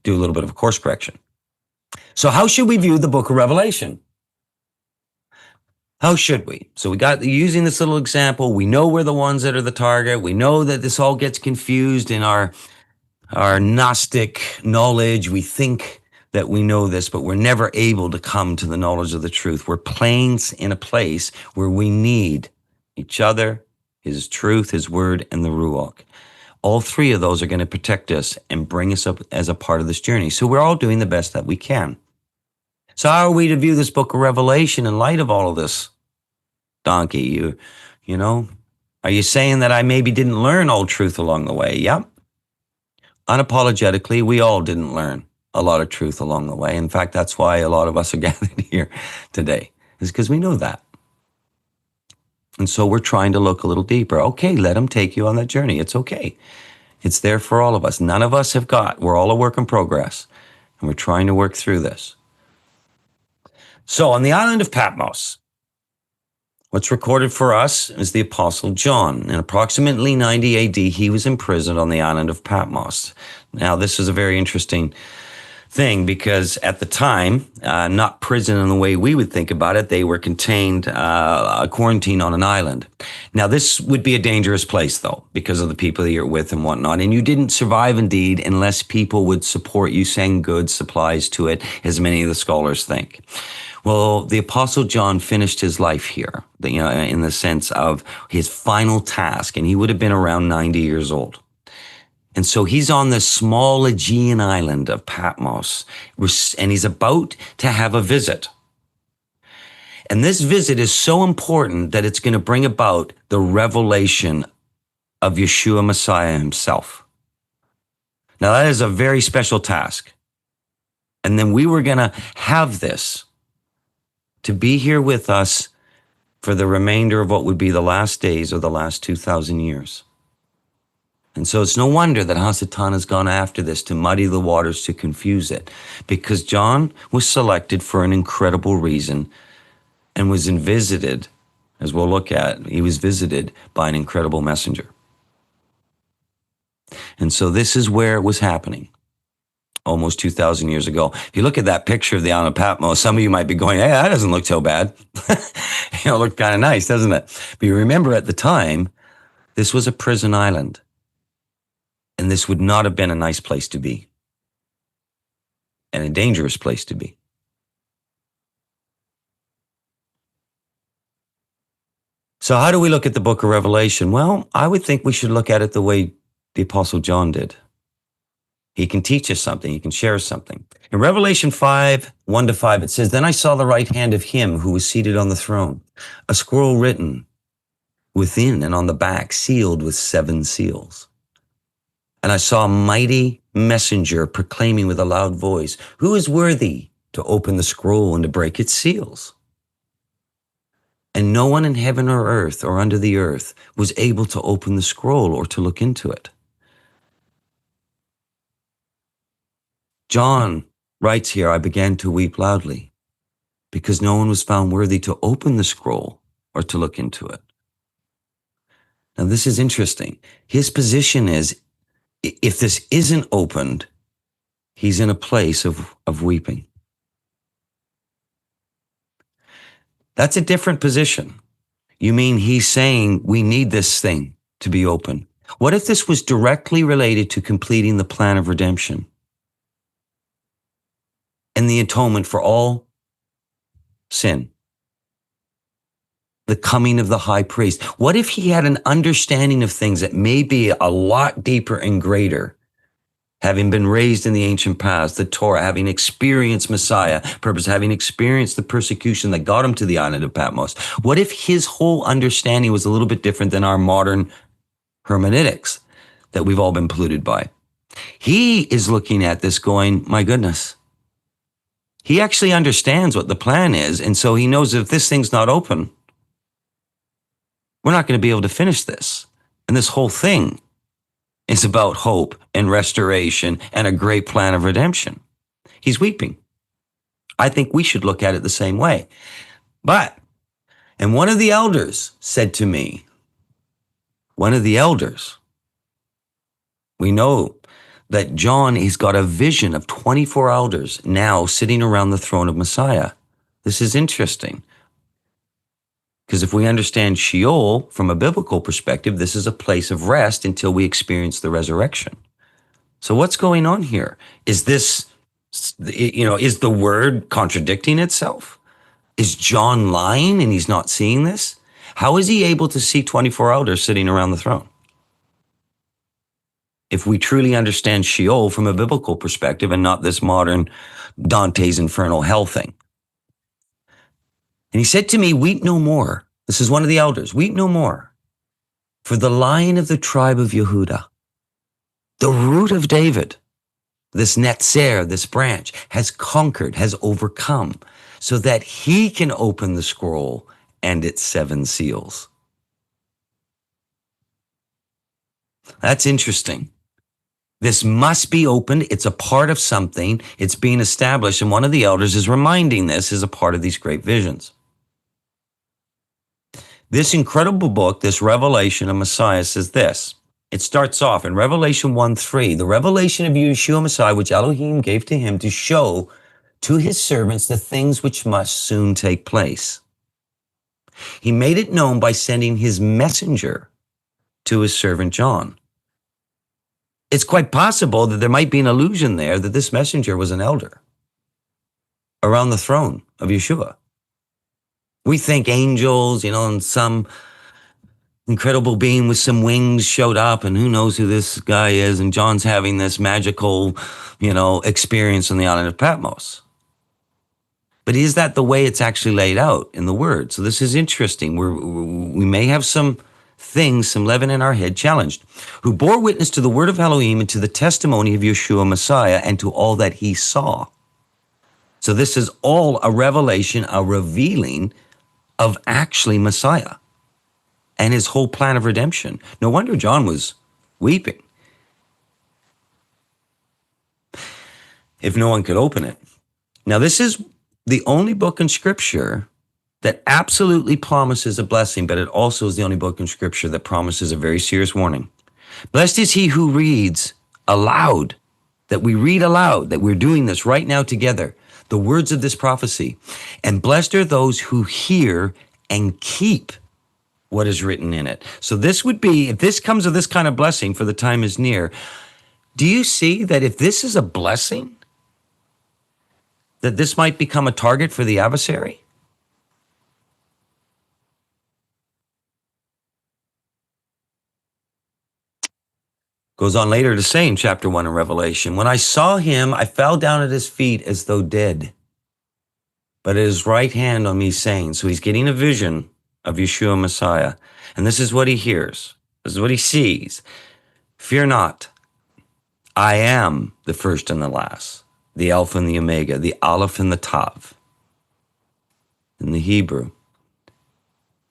do a little bit of a course correction. So how should we view the book of Revelation? How should we? So we got using this little example. We know we're the ones that are the target. We know that this all gets confused in our Gnostic knowledge. We think that we know this, but we're never able to come to the knowledge of the truth. We're planes in a place where we need each other, his truth, his word, and the Ruach. All three of those are going to protect us and bring us up as a part of this journey. So we're all doing the best that we can. So how are we to view this book of Revelation in light of all of this? Donkey, you know, are you saying that I maybe didn't learn all truth along the way? Yep. Unapologetically, we all didn't learn a lot of truth along the way. In fact, that's why a lot of us are gathered here today, is because we know that. And so we're trying to look a little deeper. Okay, let him take you on that journey. It's okay. It's there for all of us. None of us have we're all a work in progress, and we're trying to work through this. So on the island of Patmos, what's recorded for us is the Apostle John. In approximately 90 AD, he was imprisoned on the island of Patmos. Now, this is a very interesting thing because at the time, not prison in the way we would think about it, they were contained, quarantined on an island. Now, this would be a dangerous place, though, because of the people that you're with and whatnot. And you didn't survive, indeed, unless people would support you, send goods, supplies to it, as many of the scholars think. Well, the Apostle John finished his life here, in the sense of his final task, and he would have been around 90 years old. And so he's on this small Aegean island of Patmos, and he's about to have a visit. And this visit is so important that it's going to bring about the revelation of Yeshua Messiah himself. Now, that is a very special task. And then we were going to have this to be here with us for the remainder of what would be the last days or the last 2,000 years. And so it's no wonder that Hasatan has gone after this to muddy the waters, to confuse it, because John was selected for an incredible reason and was visited, as we'll look at, he was visited by an incredible messenger. And so this is where it was happening. Almost 2,000 years ago. If you look at that picture of the island of Patmos, some of you might be going, hey, that doesn't look so bad. It looked kind of nice, doesn't it? But you remember at the time, this was a prison island. And this would not have been a nice place to be. And a dangerous place to be. So how do we look at the book of Revelation? Well, I would think we should look at it the way the Apostle John did. He can teach us something. He can share us something. In Revelation 5, 1-5, it says, Then I saw the right hand of him who was seated on the throne, a scroll written within and on the back, sealed with 7 seals. And I saw a mighty messenger proclaiming with a loud voice, Who is worthy to open the scroll and to break its seals? And no one in heaven or earth or under the earth was able to open the scroll or to look into it. John writes here, I began to weep loudly because no one was found worthy to open the scroll or to look into it. Now, this is interesting. His position is, if this isn't opened, he's in a place of weeping. That's a different position. You mean he's saying we need this thing to be open? What if this was directly related to completing the plan of redemption and the atonement for all sin? The coming of the high priest. What if he had an understanding of things that may be a lot deeper and greater, having been raised in the ancient past, the Torah, having experienced Messiah, having experienced the persecution that got him to the island of Patmos? What if his whole understanding was a little bit different than our modern hermeneutics that we've all been polluted by? He is looking at this going, my goodness. He actually understands what the plan is, and so he knows if this thing's not open, we're not going to be able to finish this. And this whole thing is about hope and restoration and a great plan of redemption. He's weeping. I think we should look at it the same way. And one of the elders said to me, we know that John has got a vision of 24 elders now sitting around the throne of Messiah. This is interesting. Because if we understand Sheol from a biblical perspective, this is a place of rest until we experience the resurrection. So what's going on here? Is this Is the word contradicting itself? Is John lying and he's not seeing this? How is he able to see 24 elders sitting around the throne? If we truly understand Sheol from a biblical perspective and not this modern Dante's infernal hell thing. And he said to me, weep no more. This is one of the elders. Weep no more. For the Lion of the tribe of Yehuda, the root of David, this Netzer, this branch, has conquered, has overcome, so that he can open the scroll and its 7 seals. That's interesting. This must be opened. It's a part of something. It's being established. And one of the elders is reminding this as a part of these great visions. This incredible book, this revelation of Messiah, says this. It starts off in Revelation 1:3, the revelation of Yeshua Messiah, which Elohim gave to him to show to his servants the things which must soon take place. He made it known by sending his messenger to his servant John. It's quite possible that there might be an allusion there that this messenger was an elder around the throne of Yeshua. We think angels, and some incredible being with some wings showed up, and who knows who this guy is, and John's having this magical, experience on the island of Patmos. But is that the way it's actually laid out in the word? So this is interesting. We may have some things, some leaven in our head challenged. Who bore witness to the word of Elohim and to the testimony of Yeshua Messiah and to all that he saw. So this is all a revelation, a revealing of actually Messiah and his whole plan of redemption. No wonder John was weeping if no one could open it. Now, this is the only book in Scripture that absolutely promises a blessing, but it also is the only book in Scripture that promises a very serious warning. Blessed is he who reads aloud, that we read aloud, that we're doing this right now together, the words of this prophecy. And blessed are those who hear and keep what is written in it. So this would be, if this comes with this kind of blessing, for the time is near, do you see that if this is a blessing, that this might become a target for the adversary? Goes on later to say in chapter 1 in Revelation, when I saw him, I fell down at his feet as though dead, but at his right hand on me saying, so he's getting a vision of Yeshua Messiah. And this is what he hears. This is what he sees. Fear not. I am the first and the last, the Alpha and the Omega, the Aleph and the Tav, in the Hebrew,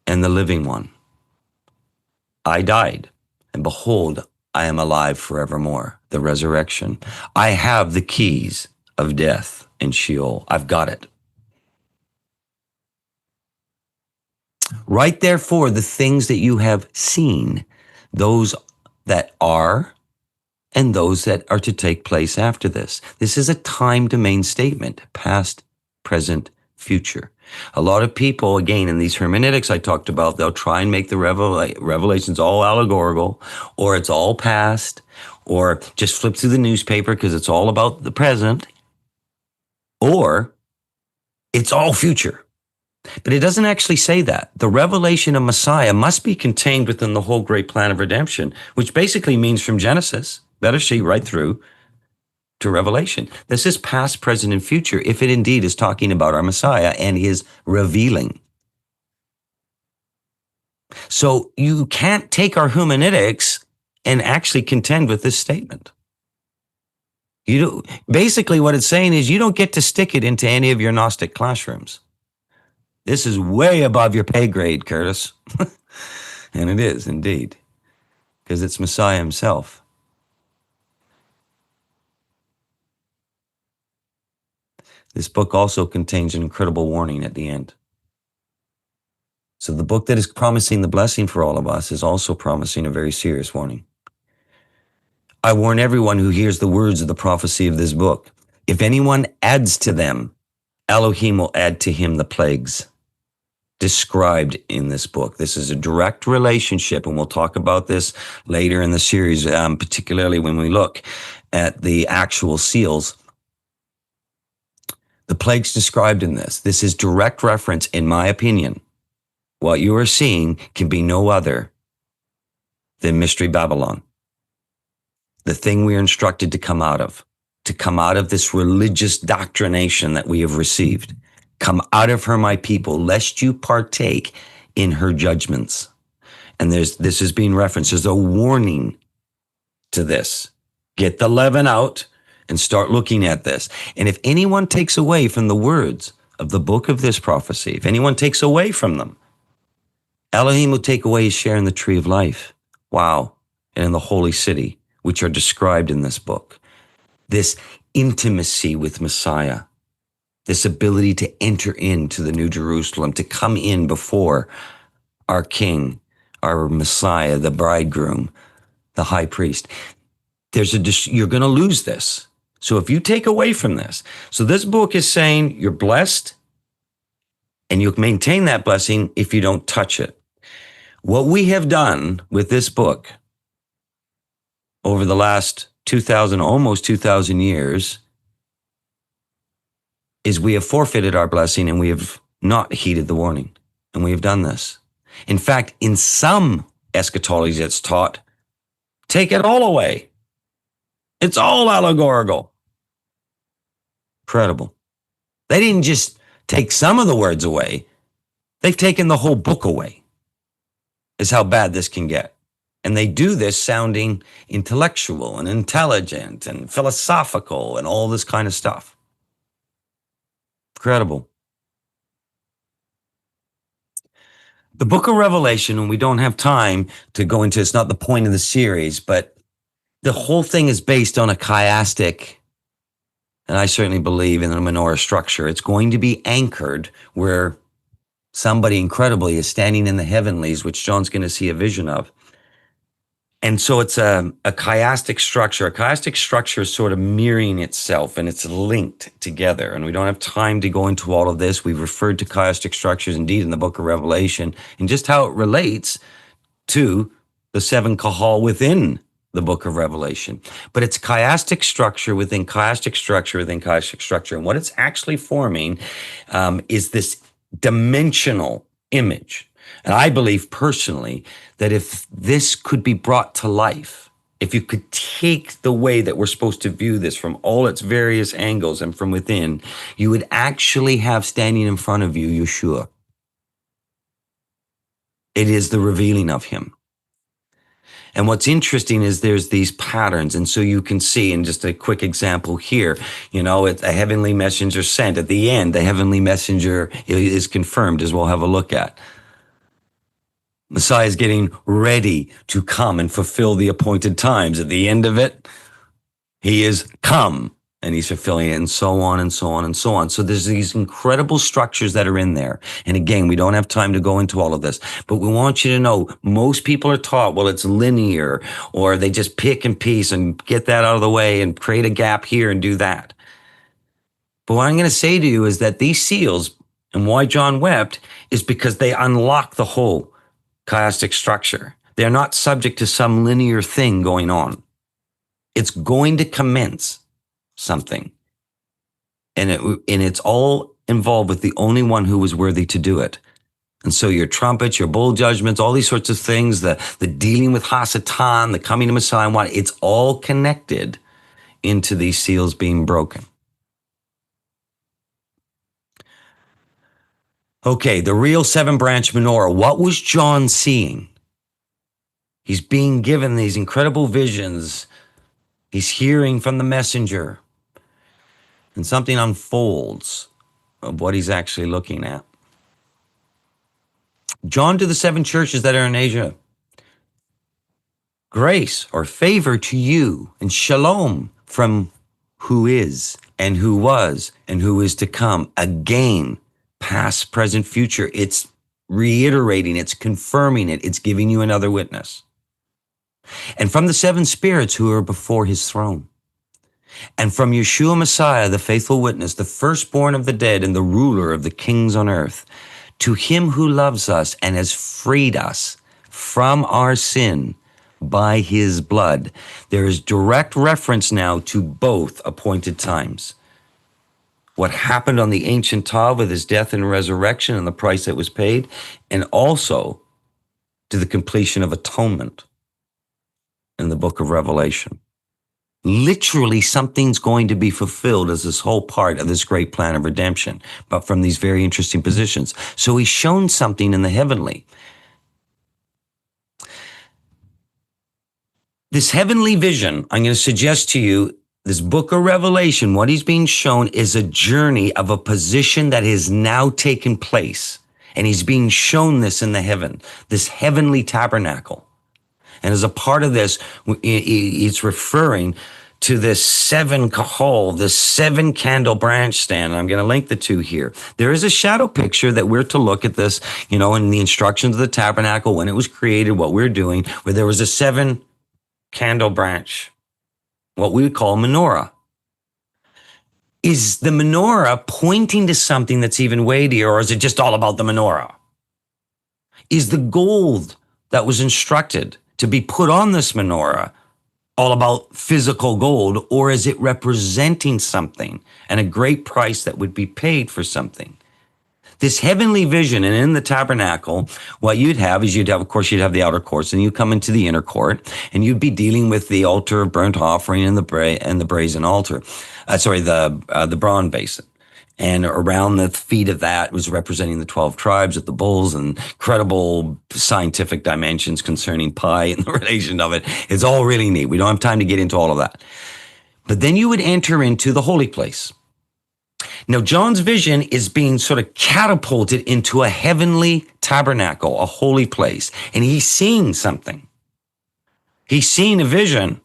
and the living one. I died, and behold, I am alive forevermore, the resurrection. I have the keys of death and Sheol. I've got it. Write therefore the things that you have seen, those that are and those that are to take place after this. This is a time domain statement, past, present, future. A lot of people, again, in these hermeneutics I talked about, they'll try and make the revelations all allegorical, or it's all past, or just flip through the newspaper because it's all about the present, or it's all future. But it doesn't actually say that. The revelation of Messiah must be contained within the whole great plan of redemption, which basically means from Genesis, Bereshit, right through to Revelation. This is past, present, and future, if it indeed is talking about our Messiah and his revealing. So you can't take our hermeneutics and actually contend with this statement. Basically what it's saying is you don't get to stick it into any of your Gnostic classrooms. This is way above your pay grade, Curtis. And it is indeed, because it's Messiah himself. This book also contains an incredible warning at the end. So the book that is promising the blessing for all of us is also promising a very serious warning. I warn everyone who hears the words of the prophecy of this book. If anyone adds to them, Elohim will add to him the plagues described in this book. This is a direct relationship, and we'll talk about this later in the series, particularly when we look at the actual seals. The plagues described in this is direct reference, in my opinion. What you are seeing can be no other than Mystery Babylon. The thing we are instructed to come out of this religious doctrination that we have received. Come out of her, my people, lest you partake in her judgments. And this is being referenced. There's a warning to this. Get the leaven out and start looking at this. And if anyone takes away from the words of the book of this prophecy, if anyone takes away from them, Elohim will take away his share in the tree of life. Wow. And in the holy city, which are described in this book. This intimacy with Messiah, this ability to enter into the New Jerusalem, to come in before our King, our Messiah, the bridegroom, the high priest. You're going to lose this. So if you take away from this, so this book is saying you're blessed and you'll maintain that blessing if you don't touch it. What we have done with this book over the last almost 2,000 years is we have forfeited our blessing and we have not heeded the warning. And we have done this. In fact, in some eschatologies it's taught, take it all away. It's all allegorical. Incredible. They didn't just take some of the words away. They've taken the whole book away, is how bad this can get. And they do this sounding intellectual and intelligent and philosophical and all this kind of stuff. Incredible. The book of Revelation, and we don't have time to go into, it's not the point of the series, but the whole thing is based on a chiastic, and I certainly believe in a menorah structure. It's going to be anchored where somebody incredibly is standing in the heavenlies, which John's going to see a vision of. And so it's a chiastic structure. A chiastic structure is sort of mirroring itself and it's linked together. And we don't have time to go into all of this. We've referred to chiastic structures indeed in the book of Revelation and just how it relates to the seven kahal within the book of Revelation. But it's chiastic structure within chiastic structure within chiastic structure. And what it's actually forming is this dimensional image. And I believe personally that if this could be brought to life, if you could take the way that we're supposed to view this from all its various angles and from within, you would actually have standing in front of you Yeshua. It is the revealing of him. And what's interesting is there's these patterns. And so you can see, in just a quick example here, it's a heavenly messenger sent. At the end, the heavenly messenger is confirmed, as we'll have a look at. Messiah is getting ready to come and fulfill the appointed times. At the end of it, he is come and he's fulfilling it, and so on and so on and so on. So there's these incredible structures that are in there. And again, we don't have time to go into all of this, but we want you to know most people are taught, well, it's linear, or they just pick and piece and get that out of the way and create a gap here and do that. But what I'm going to say to you is that these seals, and why John wept, is because they unlock the whole chiastic structure. They're not subject to some linear thing going on. It's going to commence something. And it's all involved with the only one who was worthy to do it. And so your trumpets, your bowl judgments, all these sorts of things, the dealing with Hasatan, the coming to Messiah, and what, it's all connected into these seals being broken. Okay, the real seven-branch menorah. What was John seeing? He's being given these incredible visions. He's hearing from the messenger. And something unfolds of what he's actually looking at. John to the seven churches that are in Asia. Grace or favor to you and shalom from who is and who was and who is to come. Again, past, present, future. It's reiterating, it's confirming it, it's giving you another witness. And from the seven spirits who are before his throne. And from Yeshua Messiah, the faithful witness, the firstborn of the dead and the ruler of the kings on earth, to him who loves us and has freed us from our sin by his blood. There is direct reference now to both appointed times. what happened on the ancient Tav with his death and resurrection and the price that was paid, and also to the completion of atonement in the book of Revelation. Literally, something's going to be fulfilled as this whole part of this great plan of redemption, but from these very interesting positions. So he's shown something in the heavenly. This heavenly vision, I'm going to suggest to you, this book of Revelation, what he's being shown is a journey of a position that has now taken place. And he's being shown this in the heaven, this heavenly tabernacle. And as a part of this, it's referring to this 7 kahal, this 7 candle branch stand. And I'm going to link the two here. There is a shadow picture that we're to look at this, in the instructions of the tabernacle, when it was created, what we're doing, where there was a 7 candle branch, what we would call menorah. Is the menorah pointing to something that's even weightier, or is it just all about the menorah? Is the gold that was instructed to be put on this menorah all about physical gold, or is it representing something and a great price that would be paid for something? This heavenly vision, and in the tabernacle, what you'd have is of course, you'd have the outer courts, and you come into the inner court, and you'd be dealing with the altar of burnt offering and the brazen altar. The bronze basin. And around the feet of that was representing the 12 tribes of the bulls, and incredible scientific dimensions concerning pi and the relation of it. It's all really neat. We don't have time to get into all of that. But then you would enter into the holy place. Now, John's vision is being sort of catapulted into a heavenly tabernacle, a holy place, and he's seeing something. He's seeing a vision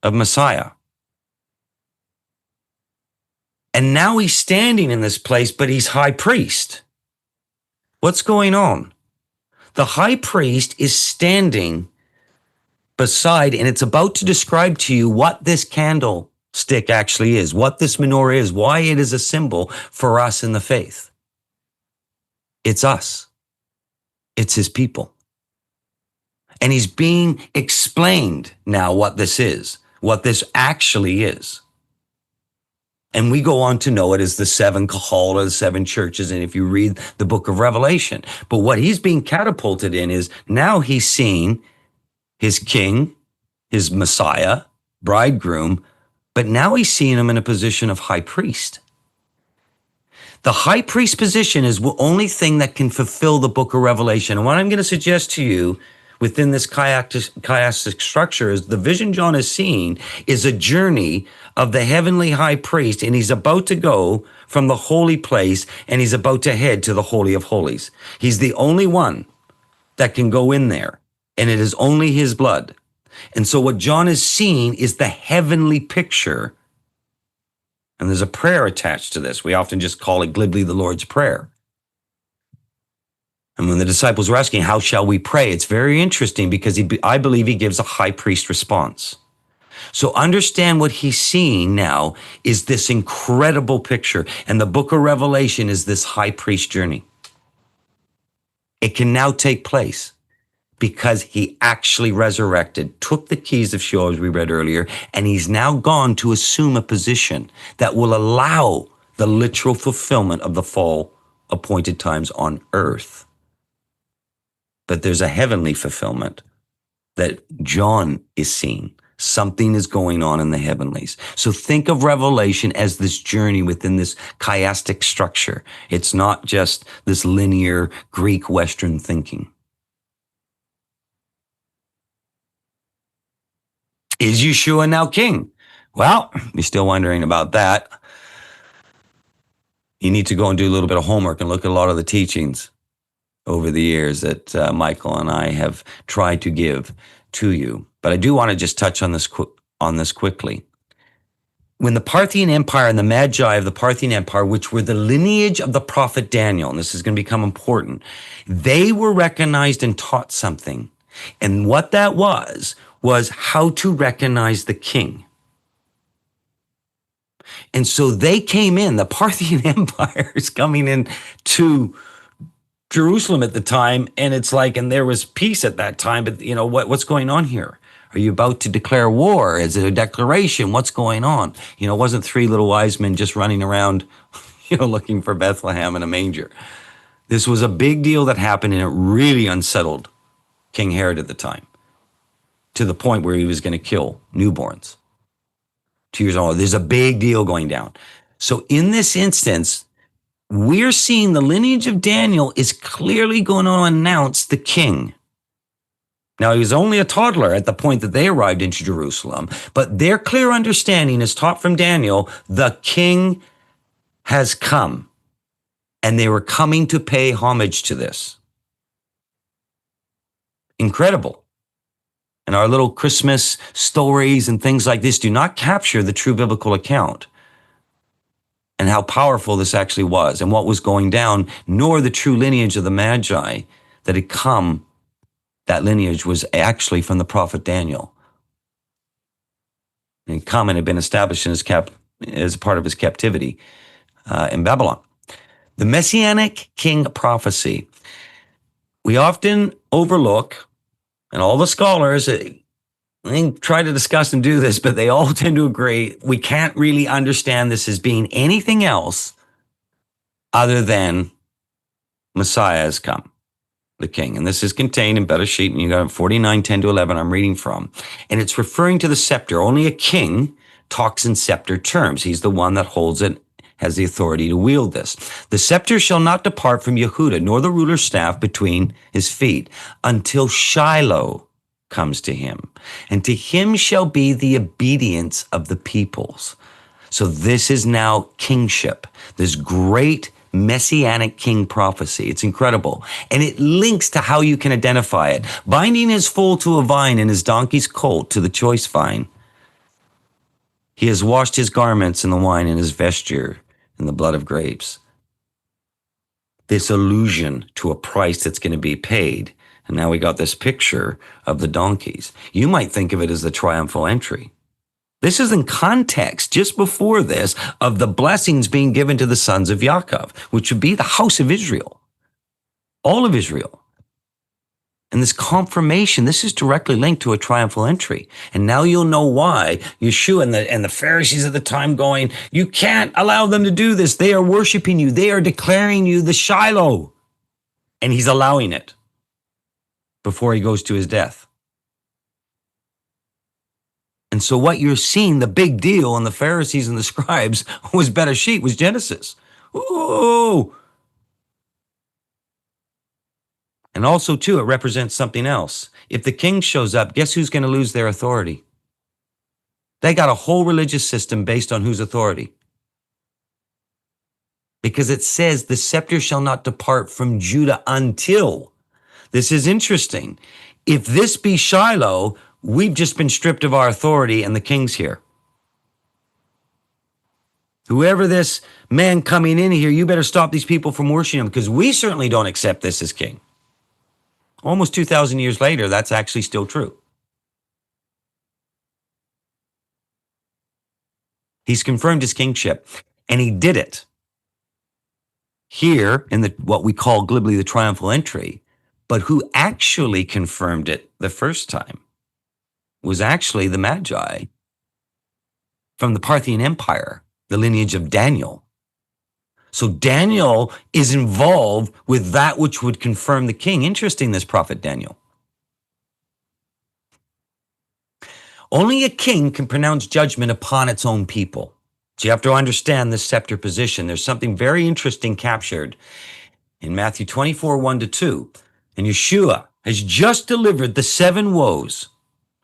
of Messiah. And now he's standing in this place, but he's high priest. What's going on? The high priest is standing beside, and it's about to describe to you what this candlestick actually is, what this menorah is, why it is a symbol for us in the faith. It's us. It's his people. And he's being explained now what this is, what this actually is. And we go on to know it as the 7 kahal, or the 7 churches, and if you read the book of Revelation. But what he's being catapulted in is now he's seeing his king, his Messiah, bridegroom, but now he's seeing him in a position of high priest. The high priest position is the only thing that can fulfill the book of Revelation. And what I'm going to suggest to you within this chiastic structure is the vision John is seeing is a journey of the heavenly high priest, and he's about to go from the holy place, and he's about to head to the Holy of Holies. He's the only one that can go in there, and it is only his blood. And so what John is seeing is the heavenly picture, and there's a prayer attached to this. We often just call it glibly the Lord's Prayer. And when the disciples were asking, how shall we pray? It's very interesting because I believe he gives a high priest response. So understand what he's seeing now is this incredible picture. And the book of Revelation is this high priest journey. It can now take place because he actually resurrected, took the keys of Sheol, as we read earlier, and he's now gone to assume a position that will allow the literal fulfillment of the fall appointed times on earth. But there's a heavenly fulfillment that John is seeing. Something is going on in the heavenlies. So think of Revelation as this journey within this chiastic structure. It's not just this linear Greek Western thinking. Is Yeshua now king? Well, you're still wondering about that. You need to go and do a little bit of homework and look at a lot of the teachings over the years that Michael and I have tried to give to you. But I do want to just touch on this quickly. When the Parthian Empire and the Magi of the Parthian Empire, which were the lineage of the prophet Daniel, and this is going to become important, they were recognized and taught something. And what that was how to recognize the king. And so they came in, the Parthian Empire is coming in to Jerusalem at the time, and it's like, and there was peace at that time, but what's going on here, Are you about to declare war? Is it a declaration? What's going on? You know, it wasn't three little wise men just running around, looking for Bethlehem in a manger. This was a big deal that happened, and it really unsettled King Herod at the time, to the point where he was going to kill newborns. 2 years old. There's a big deal going down. So in this instance, we're seeing the lineage of Daniel is clearly going to announce the king. Now, he was only a toddler at the point that they arrived into Jerusalem, but their clear understanding is taught from Daniel, the king has come, and they were coming to pay homage to this. Incredible. And our little Christmas stories and things like this do not capture the true biblical account and how powerful this actually was and what was going down, nor the true lineage of the Magi that had come. That lineage was actually from the prophet Daniel. And he'd come and had been established in as part of his captivity in Babylon. The Messianic king prophecy, we often overlook, and all the scholars try to discuss and do this, but they all tend to agree we can't really understand this as being anything else other than Messiah has come, the king. And this is contained in Bereshit, and you got 49, 10 to 11, I'm reading from. And it's referring to the scepter. Only a king talks in scepter terms. He's the one that holds it, has the authority to wield this. The scepter shall not depart from Yehuda, nor the ruler's staff between his feet, until Shiloh comes to him. And to him shall be the obedience of the peoples. So this is now kingship, this great messianic king prophecy. It's incredible. And it links to how you can identify it. Binding his foal to a vine and his donkey's colt to the choice vine. He has washed his garments in the wine and his vesture in the blood of grapes. This allusion to a price that's going to be paid. And now we got this picture of the donkeys. You might think of it as the triumphal entry. This is in context, just before this, of the blessings being given to the sons of Yaakov, which would be the house of Israel, all of Israel. And this confirmation, this is directly linked to a triumphal entry. And now you'll know why Yeshua and the Pharisees at the time going, you can't allow them to do this. They are worshiping you. They are declaring you the Shiloh. And he's allowing it before he goes to his death. And so what you're seeing, the big deal in the Pharisees and the scribes was Bereshit, was Genesis. Ooh. And also, too, it represents something else. If the king shows up, guess who's going to lose their authority? They got a whole religious system based on whose authority? Because it says the scepter shall not depart from Judah until. This is interesting. If this be Shiloh, we've just been stripped of our authority and the king's here. Whoever this man coming in here, you better stop these people from worshiping him, because we certainly don't accept this as king. Almost 2,000 years later, that's actually still true. He's confirmed his kingship, and he did it here in what we call glibly the triumphal entry. But who actually confirmed it the first time was actually the Magi from the Parthian Empire, the lineage of Daniel. So Daniel is involved with that which would confirm the king. Interesting, this prophet Daniel. Only a king can pronounce judgment upon its own people. So you have to understand this scepter position. There's something very interesting captured in Matthew 24, 1-2. And Yeshua has just delivered the 7 woes,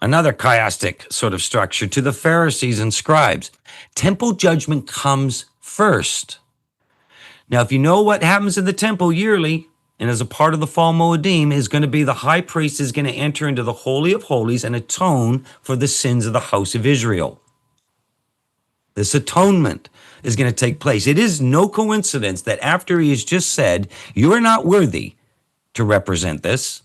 another chiastic sort of structure, to the Pharisees and scribes. Temple judgment comes first. Now, if you know what happens in the temple yearly, and as a part of the fall Moedim, is going to be the high priest is going to enter into the Holy of Holies and atone for the sins of the house of Israel. This atonement is going to take place. It is no coincidence that after he has just said, you are not worthy to represent this,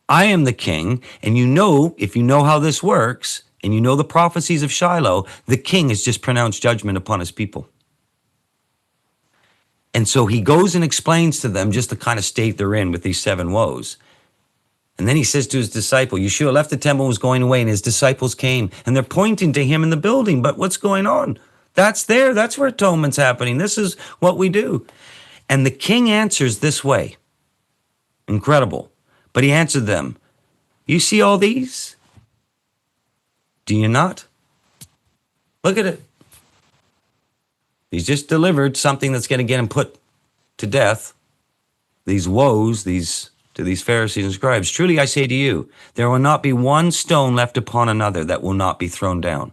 I am the king, and you know, if you know how this works, and you know the prophecies of Shiloh, the king has just pronounced judgment upon his people. And so he goes and explains to them just the kind of state they're in with these 7 woes. And then he says to his disciple, Yeshua left the temple and was going away, and his disciples came, and they're pointing to him in the building. But what's going on? That's there. That's where atonement's happening. This is what we do. And the king answers this way. Incredible. But he answered them, you see all these? Do you not? Look at it. He's just delivered something that's going to get him put to death. These woes, to these Pharisees and scribes. Truly I say to you, there will not be one stone left upon another that will not be thrown down.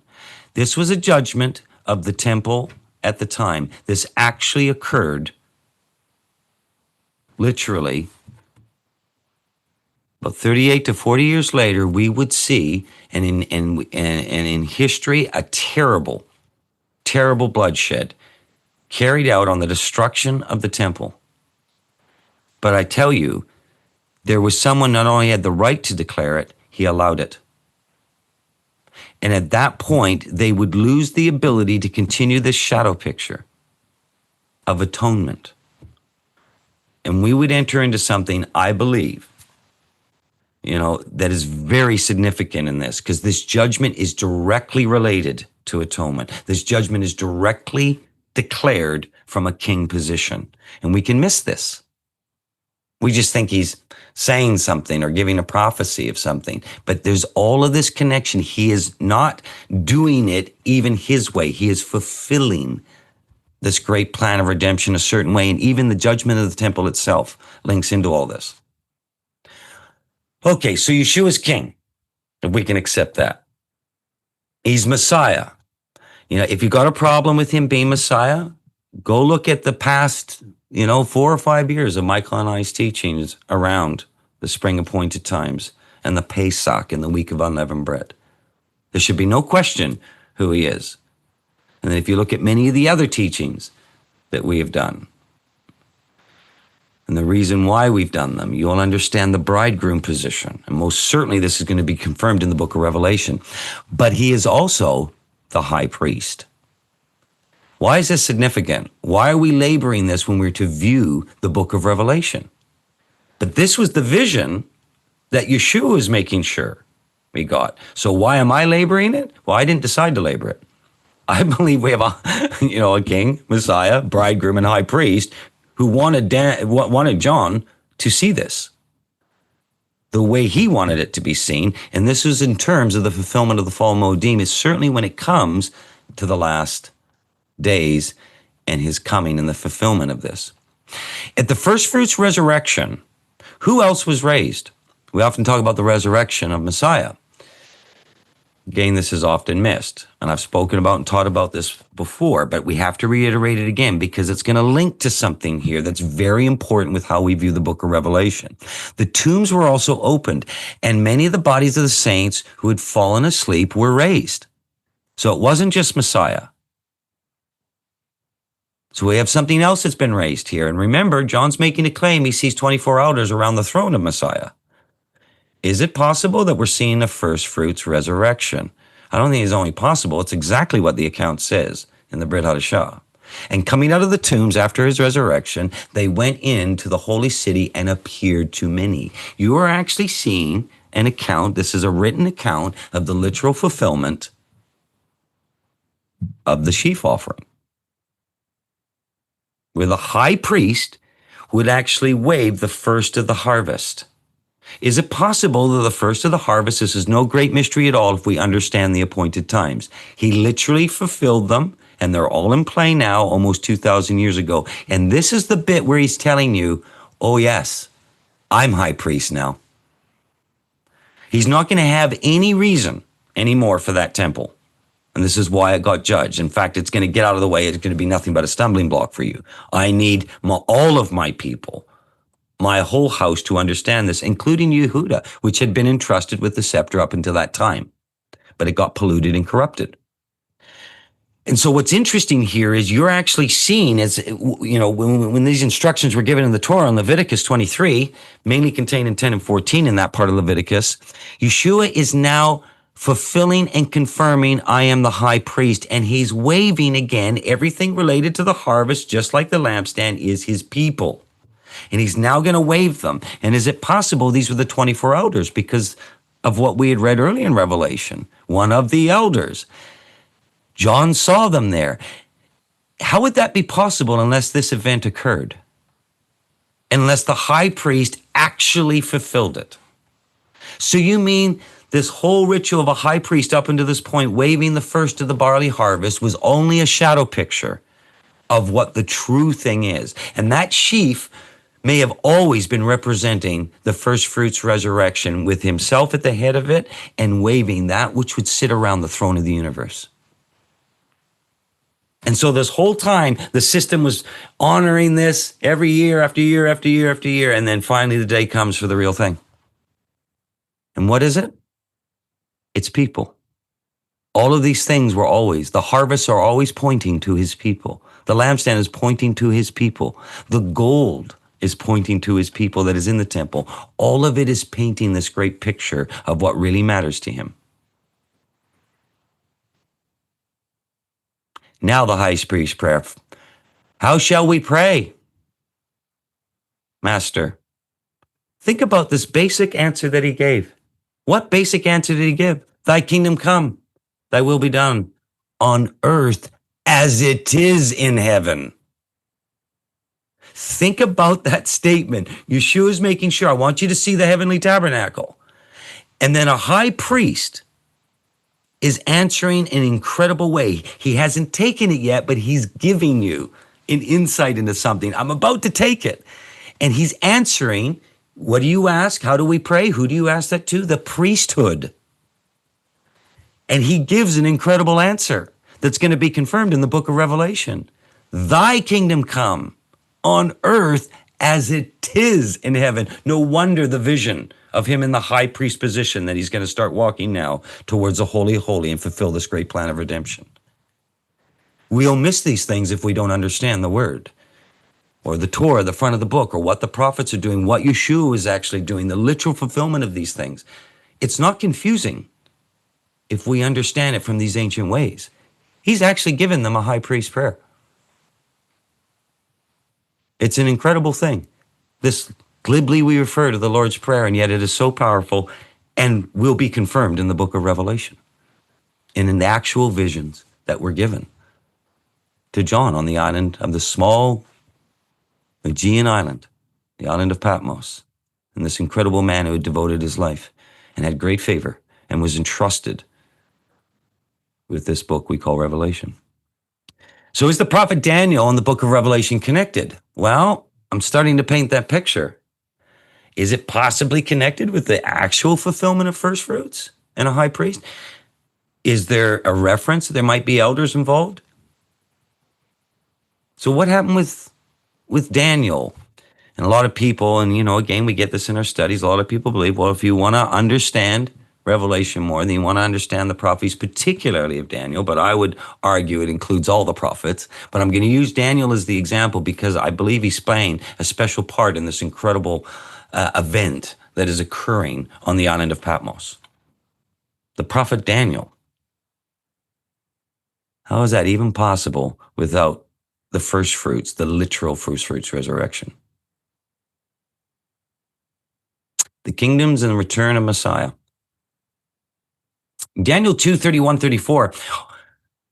This was a judgment of the temple at the time. This actually occurred literally about 38 to 40 years later. We would see, and in history, a terrible, terrible bloodshed carried out on the destruction of the temple. But I tell you, there was someone not only had the right to declare it, he allowed it. And at that point, they would lose the ability to continue this shadow picture of atonement. And we would enter into something, I believe, that is very significant in this, because this judgment is directly related to atonement. This judgment is directly declared from a king position. And we can miss this. We just think he's saying something or giving a prophecy of something. But there's all of this connection. He is not doing it even his way. He is fulfilling this great plan of redemption a certain way. And even the judgment of the temple itself links into all this. Okay, so Yeshua's king, if we can accept that. He's Messiah. If you got a problem with him being Messiah, go look at the past 4 or 5 years of Michael and I's teachings around the spring appointed times and the Pesach and the week of unleavened bread. There should be no question who he is. And then if you look at many of the other teachings that we have done and the reason why we've done them, you'll understand the bridegroom position. And most certainly this is going to be confirmed in the book of Revelation. But he is also the high priest. Why is this significant? Why are we laboring this when we're to view the book of Revelation? But this was the vision that Yeshua was making sure we got. So why am I laboring it? Well, I didn't decide to labor it. I believe we have a king, Messiah, bridegroom, and high priest who wanted John to see this the way he wanted it to be seen. And this is in terms of the fulfillment of the fall Moedim. It's certainly when it comes to the last days and his coming and the fulfillment of this. At the first fruits resurrection, who else was raised? We often talk about the resurrection of Messiah. Again, this is often missed, and I've spoken about and taught about this before, but we have to reiterate it again because it's going to link to something here that's very important with how we view the book of Revelation. The tombs were also opened, and many of the bodies of the saints who had fallen asleep were raised. So it wasn't just Messiah. So we have something else that's been raised here. And remember, John's making a claim. He sees 24 elders around the throne of Messiah. Is it possible that we're seeing the first fruits resurrection? I don't think it's only possible. It's exactly what the account says in the Brit Hadashah. And coming out of the tombs after his resurrection, they went into the holy city and appeared to many. You are actually seeing an account. This is a written account of the literal fulfillment of the sheaf offering, where the high priest would actually wave the first of the harvest. Is it possible that the first of the harvest, this is no great mystery at all if we understand the appointed times. He literally fulfilled them, and they're all in play now, almost 2,000 years ago. And this is the bit where he's telling you, oh yes, I'm high priest now. He's not going to have any reason anymore for that temple. And this is why it got judged. In fact, it's going to get out of the way. It's going to be nothing but a stumbling block for you. I need all of my people, my whole house, to understand this, including Yehuda, which had been entrusted with the scepter up until that time. But it got polluted and corrupted. And so what's interesting here is you're actually seeing, as when these instructions were given in the Torah in Leviticus 23, mainly contained in 10 and 14 in that part of Leviticus, Yeshua is now fulfilling and confirming, I am the high priest. And he's waving again everything related to the harvest, just like the lampstand is his people. And he's now going to wave them. And is it possible these were the 24 elders because of what we had read earlier in Revelation? One of the elders. John saw them there. How would that be possible unless this event occurred? Unless the high priest actually fulfilled it. So you mean this whole ritual of a high priest up until this point waving the first of the barley harvest was only a shadow picture of what the true thing is. And that sheaf may have always been representing the first fruits resurrection with himself at the head of it and waving that which would sit around the throne of the universe. And so this whole time, the system was honoring this every year after year after year after year. And then finally the day comes for the real thing. And what is it? It's people. All of these things were always, the harvests are always pointing to his people. The lampstand is pointing to his people. The gold is pointing to his people that is in the temple. All of it is painting this great picture of what really matters to him. Now the high priest's prayer. How shall we pray? Master, think about this basic answer that he gave. What basic answer did he give? Thy kingdom come, thy will be done on earth as it is in heaven. Think about that statement. Yeshua is making sure, I want you to see the heavenly tabernacle. And then a high priest is answering in an incredible way. He hasn't taken it yet, but he's giving you an insight into something. I'm about to take it. And he's answering, what do you ask? How do we pray? Who do you ask that to? The priesthood. And he gives an incredible answer that's going to be confirmed in the book of Revelation. Thy kingdom come on earth as it is in heaven. No wonder the vision of him in the high priest position that he's going to start walking now towards the holy of holy and fulfill this great plan of redemption. We'll miss these things if we don't understand the word or the Torah, the front of the book, or what the prophets are doing, what Yeshua is actually doing, the literal fulfillment of these things. It's not confusing if we understand it from these ancient ways. He's actually given them a high priest prayer. It's an incredible thing. This glibly we refer to the Lord's Prayer, and yet it is so powerful and will be confirmed in the book of Revelation and in the actual visions that were given to John on the island of the small Aegean island, the island of Patmos, and this incredible man who had devoted his life and had great favor and was entrusted with this book we call Revelation. So is the prophet Daniel and the book of Revelation connected? Well, I'm starting to paint that picture. Is it possibly connected with the actual fulfillment of first fruits and a high priest? Is there a reference? There might be elders involved. So what happened with Daniel? And a lot of people, and again, we get this in our studies, a lot of people believe, well, if you want to understand Revelation more, then you want to understand the prophecies, particularly of Daniel, but I would argue it includes all the prophets. But I'm going to use Daniel as the example because I believe he's playing a special part in this incredible event that is occurring on the island of Patmos. The prophet Daniel. How is that even possible without the first fruits, the literal first fruits resurrection? The kingdoms and the return of Messiah. Daniel 2:31-34.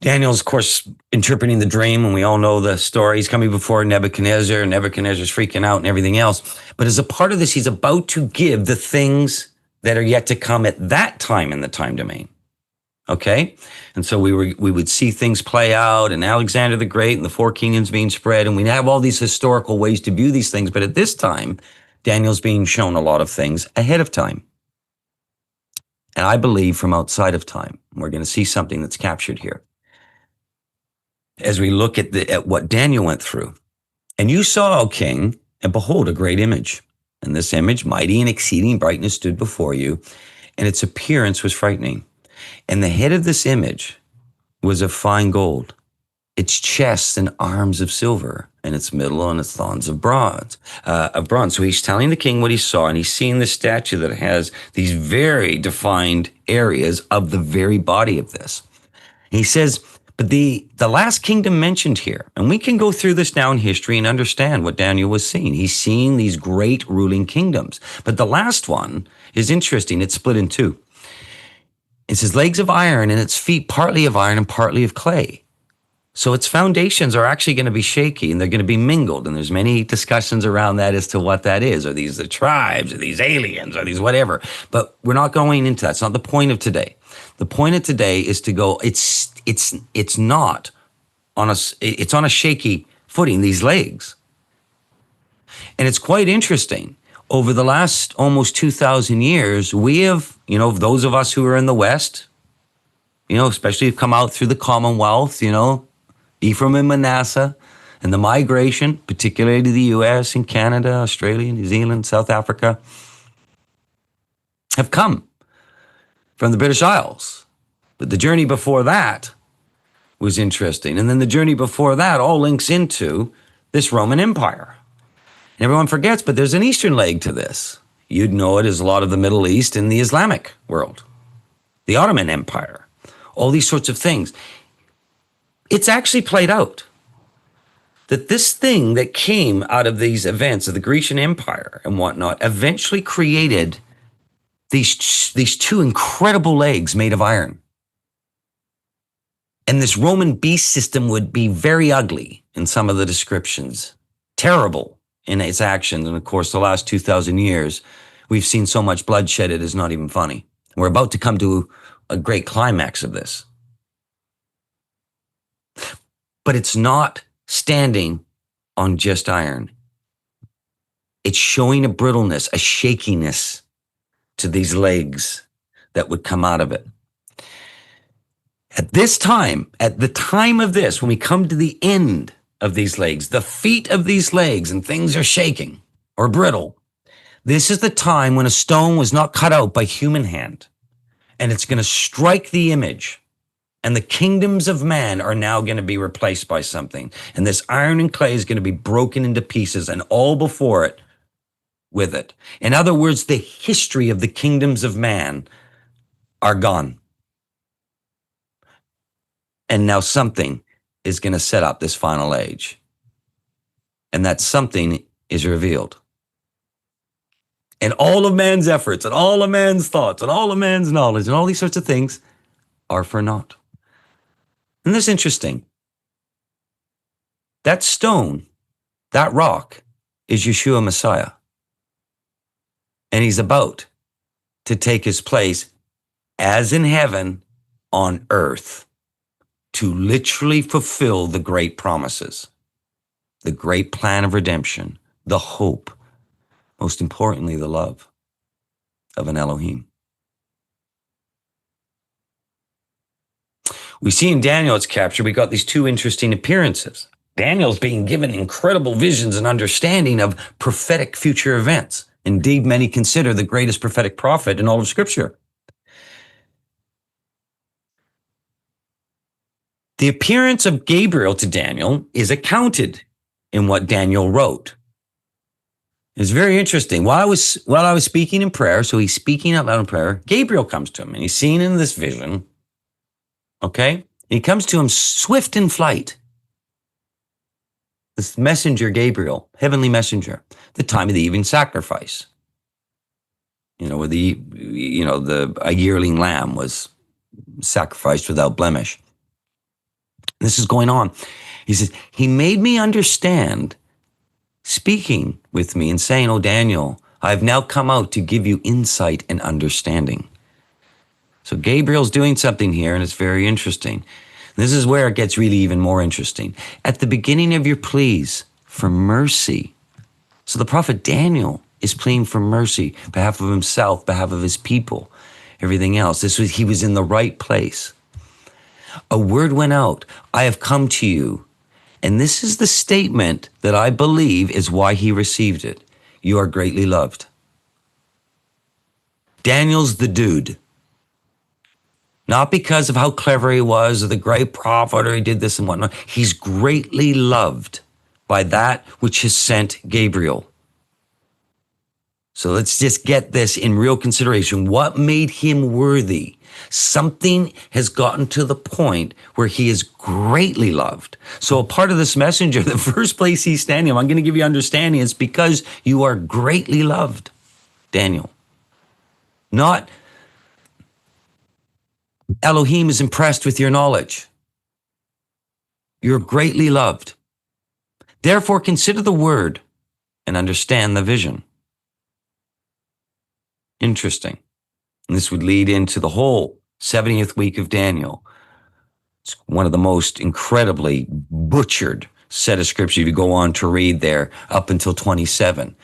Daniel's, of course, interpreting the dream, and we all know the story. He's coming before Nebuchadnezzar, and Nebuchadnezzar's freaking out and everything else. But as a part of this, he's about to give the things that are yet to come at that time in the time domain. Okay? And so we would see things play out, and Alexander the Great and the four kingdoms being spread, and we have all these historical ways to view these things. But at this time, Daniel's being shown a lot of things ahead of time. And I believe from outside of time. We're going to see something that's captured here. As we look at what Daniel went through. And you saw, O king, and behold, a great image. And this image, mighty and exceeding brightness, stood before you, and its appearance was frightening. And the head of this image was of fine gold, its chests and arms of silver, and its middle and its thorns of bronze. So he's telling the king what he saw, and he's seeing the statue that has these very defined areas of the very body of this. He says, But the last kingdom mentioned here, and we can go through this now in history and understand what Daniel was seeing. He's seeing these great ruling kingdoms. But the last one is interesting. It's split in two. It says legs of iron and its feet partly of iron and partly of clay. So its foundations are actually going to be shaky and they're going to be mingled. And there's many discussions around that as to what that is. Are these the tribes? Are these aliens? Are these whatever? But we're not going into that. It's not the point of today. The point of today is to go, it's not on it's on a shaky footing, these legs. And it's quite interesting. Over the last almost 2,000 years, we have, those of us who are in the West, especially have come out through the Commonwealth, Ephraim and Manasseh, and the migration, particularly to the US and Canada, Australia, New Zealand, South Africa, have come from the British Isles. But the journey before that was interesting. And then the journey before that all links into this Roman Empire. And everyone forgets, but there's an Eastern leg to this. You'd know it as a lot of the Middle East and the Islamic world, the Ottoman Empire, all these sorts of things. It's actually played out that this thing that came out of these events of the Grecian Empire and whatnot eventually created these two incredible legs made of iron. And this Roman beast system would be very ugly in some of the descriptions, terrible in its actions. And of course, the last 2,000 years, we've seen so much bloodshed, it is not even funny. We're about to come to a great climax of this. But it's not standing on just iron. It's showing a brittleness, a shakiness to these legs that would come out of it. At this time, at the time of this, when we come to the end of these legs, the feet of these legs, and things are shaking or brittle, this is the time when a stone was not cut out by human hand, and it's going to strike the image. And the kingdoms of man are now going to be replaced by something. And this iron and clay is going to be broken into pieces and all before it with it. In other words, the history of the kingdoms of man are gone. And now something is going to set up this final age. And that something is revealed. And all of man's efforts and all of man's thoughts and all of man's knowledge and all these sorts of things are for naught. And this is interesting. That stone, that rock, is Yeshua Messiah. And he's about to take his place as in heaven on earth to literally fulfill the great promises, the great plan of redemption, the hope, most importantly, the love of an Elohim. We see in Daniel, it's captured, we got these two interesting appearances. Daniel's being given incredible visions and understanding of prophetic future events. Indeed, many consider the greatest prophetic prophet in all of Scripture. The appearance of Gabriel to Daniel is accounted in what Daniel wrote. It's very interesting. While I was speaking in prayer, so he's speaking out loud in prayer, Gabriel comes to him and he's seen in this vision. Okay? He comes to him swift in flight. This messenger, Gabriel, heavenly messenger, the time of the evening sacrifice. Where a yearling lamb was sacrificed without blemish. This is going on. He says, he made me understand, speaking with me and saying, "Oh, Daniel, I've now come out to give you insight and understanding." So Gabriel's doing something here, and it's very interesting. This is where it gets really even more interesting. At the beginning of your pleas for mercy. So the prophet Daniel is pleading for mercy, behalf of himself, behalf of his people, everything else. He was in the right place. A word went out, "I have come to you." And this is the statement that I believe is why he received it. "You are greatly loved." Daniel's the dude. Not because of how clever he was or the great prophet or he did this and whatnot. He's greatly loved by that which has sent Gabriel. So let's just get this in real consideration. What made him worthy? Something has gotten to the point where he is greatly loved. So a part of this messenger, the first place he's standing, I'm going to give you understanding, it's because you are greatly loved, Daniel. Not Elohim is impressed with your knowledge. You're greatly loved. Therefore, consider the word and understand the vision. Interesting. And this would lead into the whole 70th week of Daniel. It's one of the most incredibly butchered set of scriptures if you go on to read there up until 27.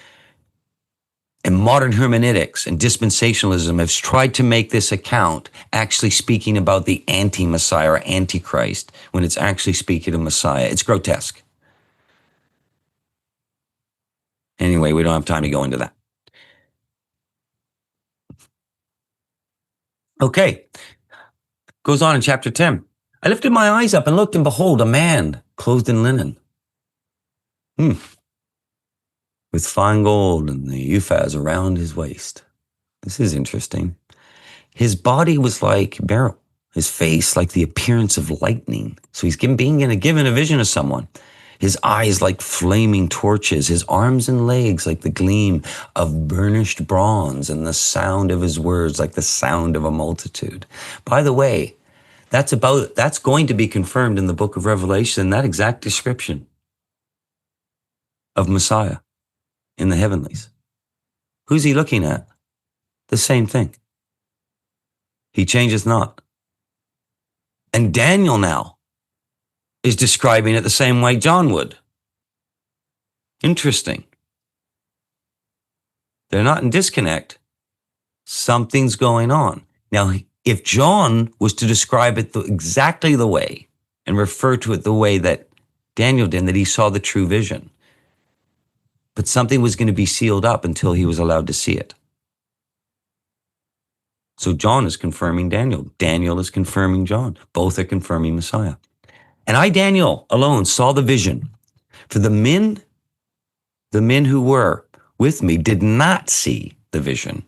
And modern hermeneutics and dispensationalism has tried to make this account actually speaking about the anti-Messiah or antichrist when it's actually speaking of Messiah. It's grotesque. Anyway, we don't have time to go into that. Okay. Goes on in chapter 10. I lifted my eyes up and looked, and behold, a man clothed in linen. With fine gold and the uphaz around his waist. This is interesting. His body was like beryl, his face like the appearance of lightning. So he's given a vision of someone. His eyes like flaming torches, his arms and legs like the gleam of burnished bronze, and the sound of his words like the sound of a multitude. By the way, that's going to be confirmed in the book of Revelation, that exact description of Messiah in the heavenlies. Who's he looking at? The same thing. He changes not. And Daniel now is describing it the same way John would. Interesting. They're not in disconnect. Something's going on. Now, if John was to describe it exactly the way and refer to it the way that Daniel did, that he saw the true vision, but something was going to be sealed up until he was allowed to see it. So John is confirming Daniel. Daniel is confirming John. Both are confirming Messiah. And I, Daniel, alone saw the vision. For the men who were with me did not see the vision,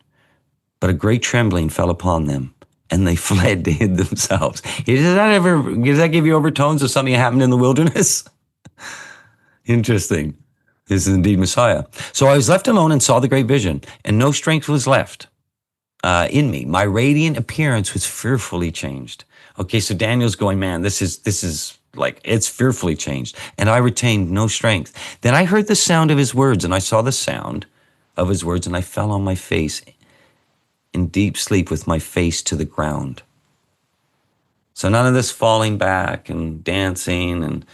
but a great trembling fell upon them, and they fled to hid themselves. Does that give you overtones of something that happened in the wilderness? Interesting. This is indeed Messiah. So I was left alone and saw the great vision, and no strength was left in me. My radiant appearance was fearfully changed. Okay, so Daniel's going, man, this is like, it's fearfully changed. And I retained no strength. Then I heard the sound of his words, and I saw the sound of his words, and I fell on my face in deep sleep with my face to the ground. So none of this falling back and dancing and,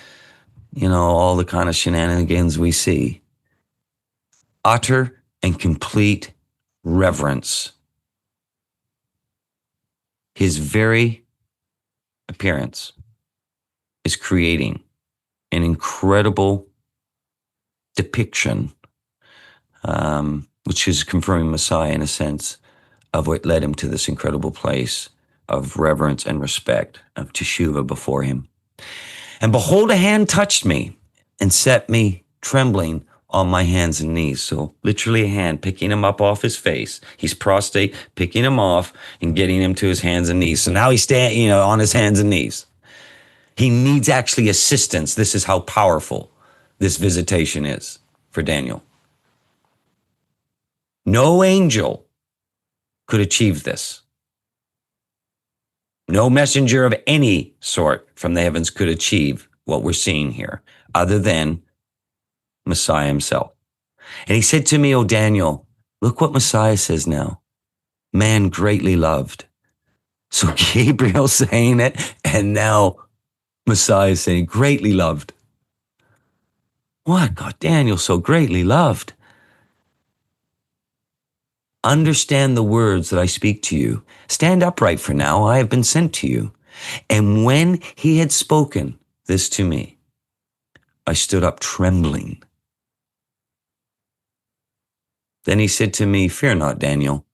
all the kind of shenanigans we see. Utter and complete reverence. His very appearance is creating an incredible depiction, which is confirming Messiah in a sense of what led him to this incredible place of reverence and respect, of teshuvah before him. And behold, a hand touched me and set me trembling on my hands and knees. So literally a hand picking him up off his face. He's prostrate, picking him off and getting him to his hands and knees. So now he's standing, on his hands and knees. He needs actually assistance. This is how powerful this visitation is for Daniel. No angel could achieve this. No messenger of any sort from the heavens could achieve what we're seeing here, other than Messiah himself. And he said to me, O Daniel, look what Messiah says now. Man greatly loved. So Gabriel saying it, and now Messiah saying greatly loved. What? God, Daniel so greatly loved. Understand the words that I speak to you. Stand upright, for now I have been sent to you. And when he had spoken this to me, I stood up trembling. Then he said to me, fear not, Daniel,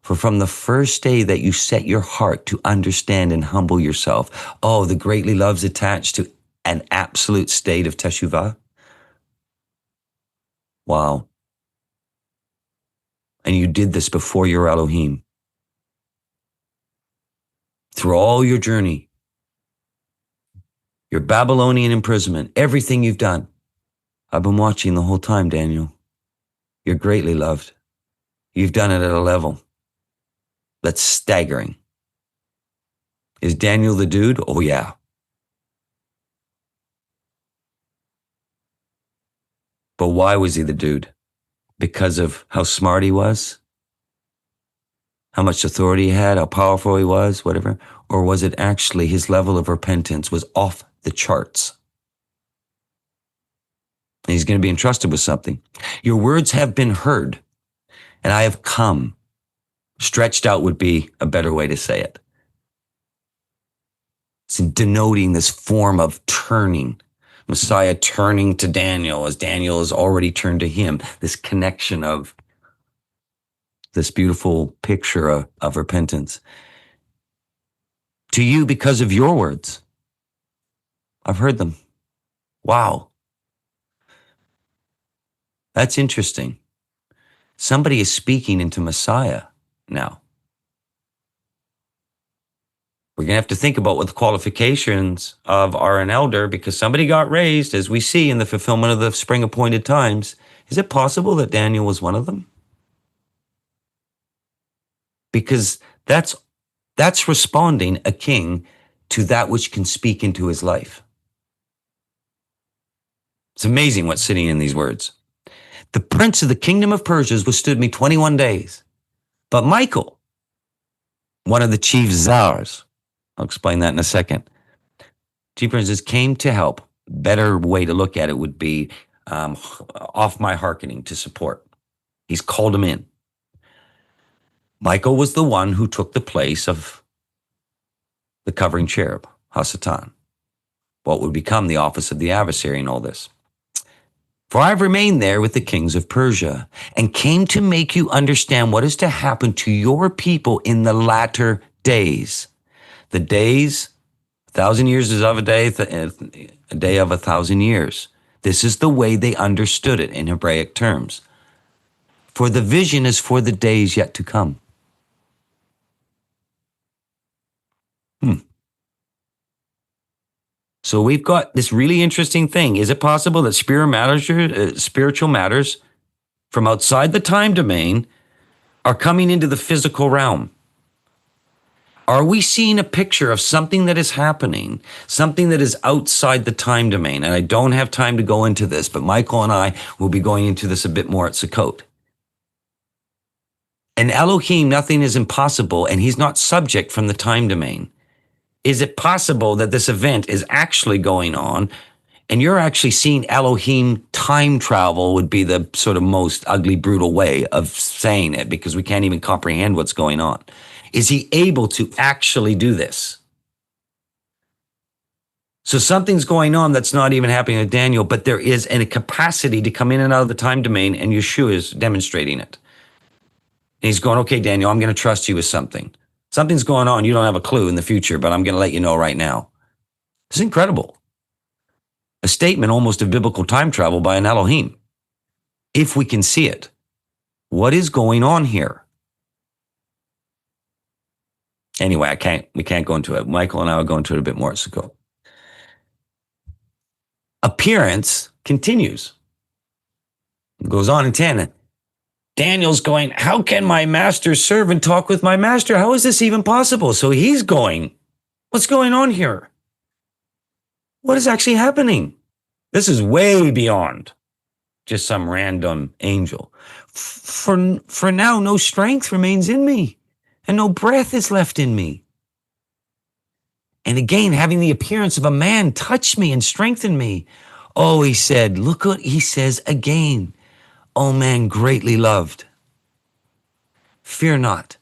for from the first day that you set your heart to understand and humble yourself, the greatly love's attached to an absolute state of teshuvah. Wow. And you did this before your Elohim. Through all your journey, your Babylonian imprisonment, everything you've done. I've been watching the whole time, Daniel. You're greatly loved. You've done it at a level that's staggering. Is Daniel the dude? Oh, yeah. But why was he the dude? Because of how smart he was? How much authority he had? How powerful he was? Whatever? Or was it actually his level of repentance was off the charts? And he's going to be entrusted with something. Your words have been heard, and I have come. Stretched out would be a better way to say it. It's denoting this form of turning. Messiah turning to Daniel as Daniel has already turned to him. This connection of this beautiful picture of repentance. To you because of your words. I've heard them. Wow. That's interesting. Somebody is speaking into Messiah now. We're going to have to think about what the qualifications of are an elder, because somebody got raised, as we see in the fulfillment of the spring appointed times. Is it possible that Daniel was one of them? Because that's responding, a king, to that which can speak into his life. It's amazing what's sitting in these words. The prince of the kingdom of Persia withstood me 21 days. But Michael, one of the chief czars, I'll explain that in a second, chief princes came to help. Better way to look at it would be off my hearkening, to support. He's called him in. Michael was the one who took the place of the covering cherub, Hasatan, what would become the office of the adversary in all this. For I have remained there with the kings of Persia and came to make you understand what is to happen to your people in the latter days. The days, 1,000 years is of a day of 1,000 years. This is the way they understood it in Hebraic terms. For the vision is for the days yet to come. So we've got this really interesting thing. Is it possible that spiritual matters from outside the time domain are coming into the physical realm? Are we seeing a picture of something that is happening, something that is outside the time domain? And I don't have time to go into this, but Michael and I will be going into this a bit more at Sukkot. In Elohim, nothing is impossible, and he's not subject from the time domain. Is it possible that this event is actually going on and you're actually seeing Elohim time travel? Would be the sort of most ugly, brutal way of saying it, because we can't even comprehend what's going on. Is he able to actually do this? So something's going on that's not even happening with Daniel, but there is a capacity to come in and out of the time domain, and Yeshua is demonstrating it. And he's going, okay, Daniel, I'm going to trust you with something. Something's going on. You don't have a clue in the future, but I'm going to let you know right now. It's incredible. A statement almost of biblical time travel by an Elohim. If we can see it. What is going on here? Anyway, we can't go into it. Michael and I will go into it a bit more at Sukkot. Appearance continues. It goes on in 10. Daniel's going, how can my master's servant talk with my master? How is this even possible? So he's going, what's going on here? What is actually happening? This is way beyond just some random angel. For now, no strength remains in me, and no breath is left in me. And again, having the appearance of a man touch me and strengthen me. Oh, he said, look what he says again. O man greatly loved, fear not.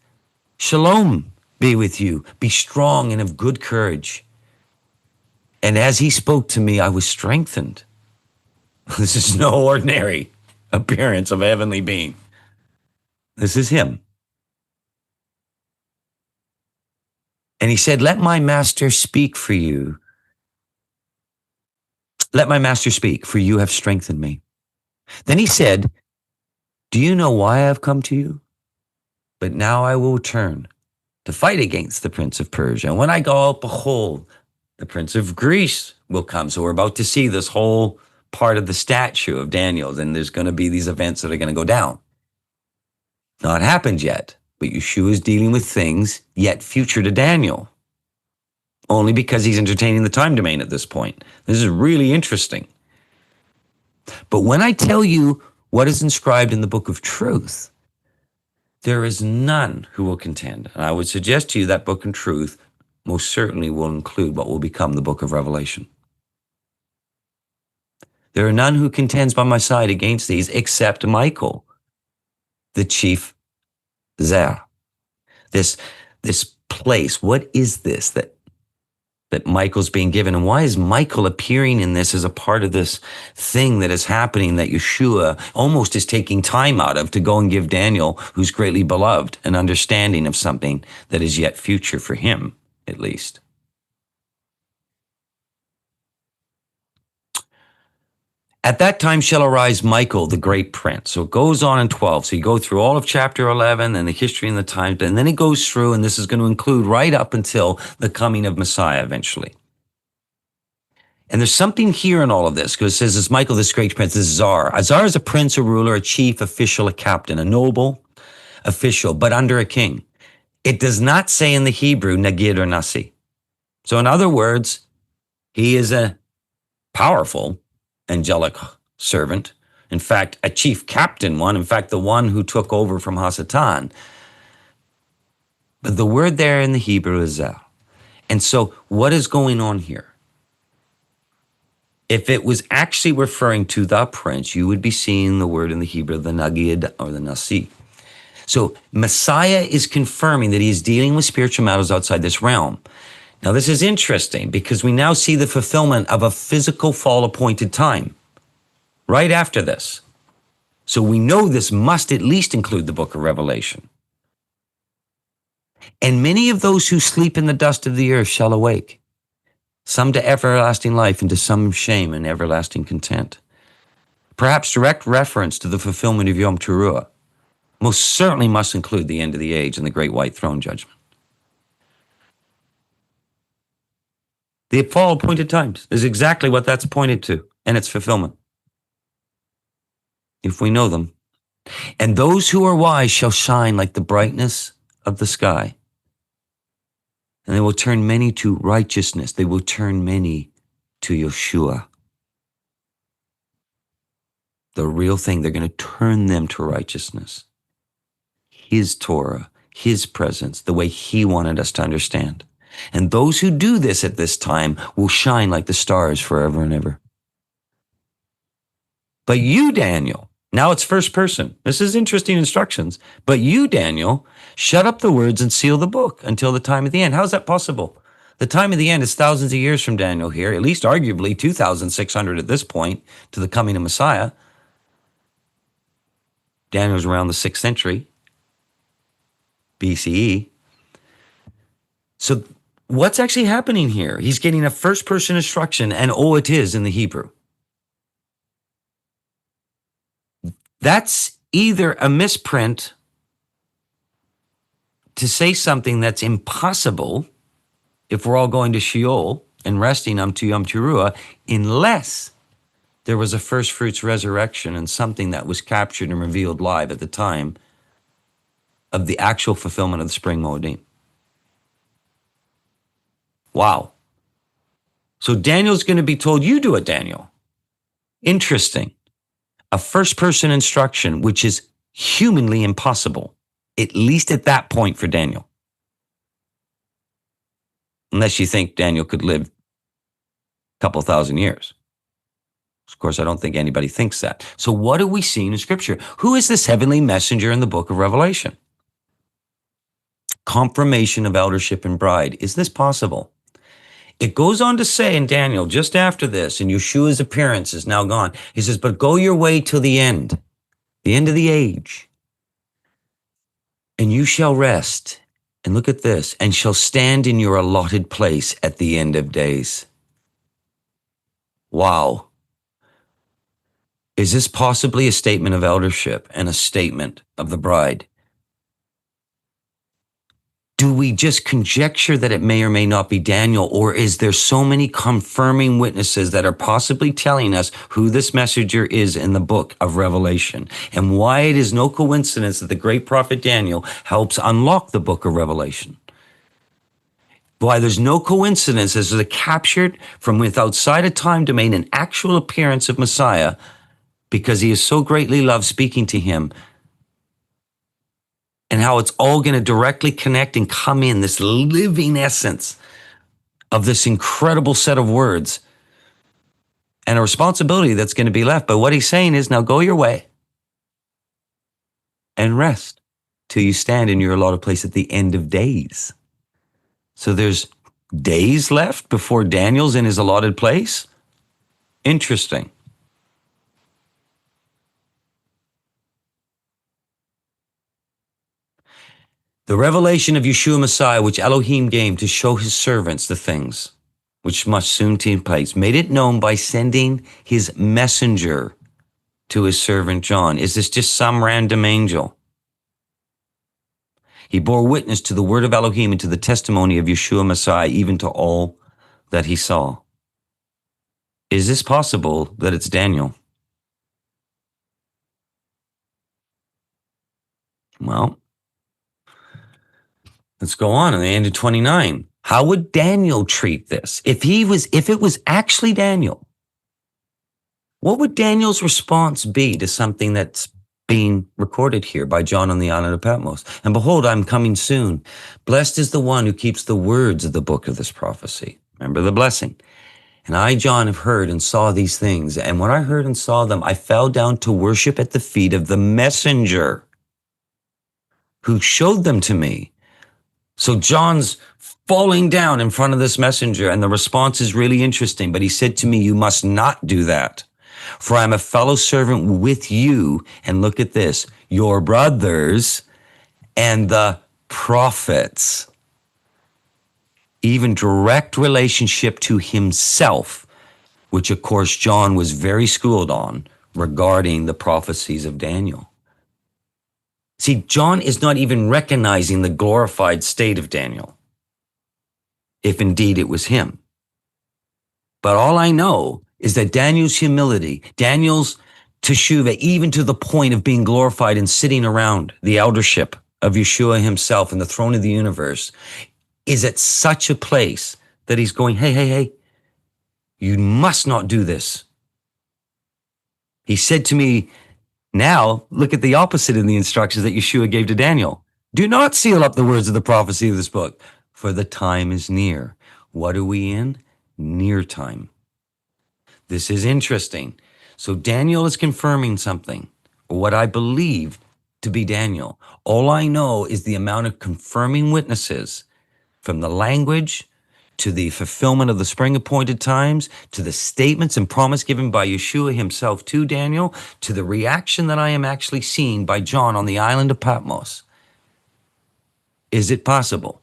Shalom be with you. Be strong and of good courage. And as he spoke to me, I was strengthened. This is no ordinary appearance of a heavenly being. This is him. And he said, let my master speak for you. Let my master speak, for you have strengthened me. Then he said, do you know why I have come to you? But now I will turn to fight against the prince of Persia. And when I go out, behold, the prince of Greece will come. So we're about to see this whole part of the statue of Daniel. And there's going to be these events that are going to go down. Not happened yet, but Yeshua is dealing with things yet future to Daniel. Only because he's entertaining the time domain at this point. This is really interesting. But when I tell you what is inscribed in the book of truth, there is none who will contend. And I would suggest to you that book of truth most certainly will include what will become the book of Revelation. There are none who contends by my side against these except Michael, the chief Zer. This place, what is this that Michael's being given? And why is Michael appearing in this as a part of this thing that is happening that Yeshua almost is taking time out of to go and give Daniel, who's greatly beloved, an understanding of something that is yet future for him, at least. At that time shall arise Michael, the great prince. So it goes on in 12. So you go through all of chapter 11 and the history and the times, and then it goes through, and this is going to include right up until the coming of Messiah eventually. And there's something here in all of this, because it says, it's Michael, this great prince, this is Czar. A czar is a prince, a ruler, a chief, official, a captain, a noble, official, but under a king. It does not say in the Hebrew, Nagid or Nasi. So in other words, he is a powerful angelic servant. In fact, a chief captain one. In fact, the one who took over from Hasatan. But the word there in the Hebrew is Zel. And so what is going on here? If it was actually referring to the prince, you would be seeing the word in the Hebrew, the Nagid or the Nasi. So Messiah is confirming that he is dealing with spiritual matters outside this realm. Now, this is interesting because we now see the fulfillment of a physical fall-appointed time right after this. So we know this must at least include the book of Revelation. And many of those who sleep in the dust of the earth shall awake, some to everlasting life and to some shame and everlasting content. Perhaps direct reference to the fulfillment of Yom Teruah most certainly must include the end of the age and the great white throne judgment. The fall appointed times is exactly what that's pointed to, and its fulfillment, if we know them. And those who are wise shall shine like the brightness of the sky. And they will turn many to righteousness. They will turn many to Yeshua. The real thing, they're going to turn them to righteousness. His Torah, his presence, the way he wanted us to understand. And those who do this at this time will shine like the stars forever and ever. But you, Daniel, now it's first person. This is interesting instructions. But you, Daniel, shut up the words and seal the book until the time of the end. How is that possible? The time of the end is thousands of years from Daniel here, at least arguably 2,600 at this point to the coming of Messiah. Daniel's around the 6th century BCE. So what's actually happening here? He's getting a first-person instruction, and it is in the Hebrew. That's either a misprint to say something that's impossible if we're all going to Sheol and resting unto Yom Teruah, unless there was a first fruits resurrection and something that was captured and revealed live at the time of the actual fulfillment of the spring Moedim. Wow. So Daniel's going to be told, you do it, Daniel. Interesting. A first-person instruction, which is humanly impossible, at least at that point for Daniel. Unless you think Daniel could live a couple thousand years. Of course, I don't think anybody thinks that. So what do we see in Scripture? Who is this heavenly messenger in the book of Revelation? Confirmation of eldership and bride. Is this possible? It goes on to say in Daniel, just after this, and Yeshua's appearance is now gone, he says, but go your way till the end of the age, and you shall rest. And look at this, and shall stand in your allotted place at the end of days. Wow. Is this possibly a statement of eldership and a statement of the bride? do we just conjecture that it may or may not be Daniel, or is there so many confirming witnesses that are possibly telling us who this messenger is in the book of Revelation, and why it is no coincidence that the great prophet Daniel helps unlock the book of Revelation? Why there's no coincidence as the captured from with outside of time domain an actual appearance of Messiah, because he is so greatly loved speaking to him, and how it's all going to directly connect and come in this living essence of this incredible set of words, and a responsibility that's going to be left. But what he's saying is, now go your way and rest till you stand in your allotted place at the end of days. So there's days left before Daniel's in his allotted place. Interesting. The revelation of Yeshua Messiah, which Elohim gave to show his servants the things which must soon take place, made it known by sending his messenger to his servant John. Is this just some random angel? He bore witness to the word of Elohim and to the testimony of Yeshua Messiah, even to all that he saw. Is this possible that it's Daniel? Well, let's go on the end of 29. How would Daniel treat this? If it was actually Daniel, what would Daniel's response be to something that's being recorded here by John on the island of Patmos? And behold, I'm coming soon. Blessed is the one who keeps the words of the book of this prophecy. Remember the blessing. And I, John, have heard and saw these things. And when I heard and saw them, I fell down to worship at the feet of the messenger who showed them to me. So John's falling down in front of this messenger, and the response is really interesting. But he said to me, you must not do that, for I'm a fellow servant with you. And look at this, your brothers and the prophets. Even direct relationship to himself, which of course John was very schooled on regarding the prophecies of Daniel. See, John is not even recognizing the glorified state of Daniel, if indeed it was him. But all I know is that Daniel's humility, Daniel's teshuvah, even to the point of being glorified and sitting around the eldership of Yeshua himself and the throne of the universe, is at such a place that he's going, hey, you must not do this. He said to me, now look at the opposite in the instructions that Yeshua gave to Daniel. Do not seal up the words of the prophecy of this book, for the time is near. What are we in? Near time. This is interesting. So Daniel is confirming something, what I believe to be Daniel. All I know is the amount of confirming witnesses, from the language to the fulfillment of the spring appointed times, to the statements and promise given by Yeshua himself to Daniel, to the reaction that I am actually seeing by John on the island of Patmos. Is it possible?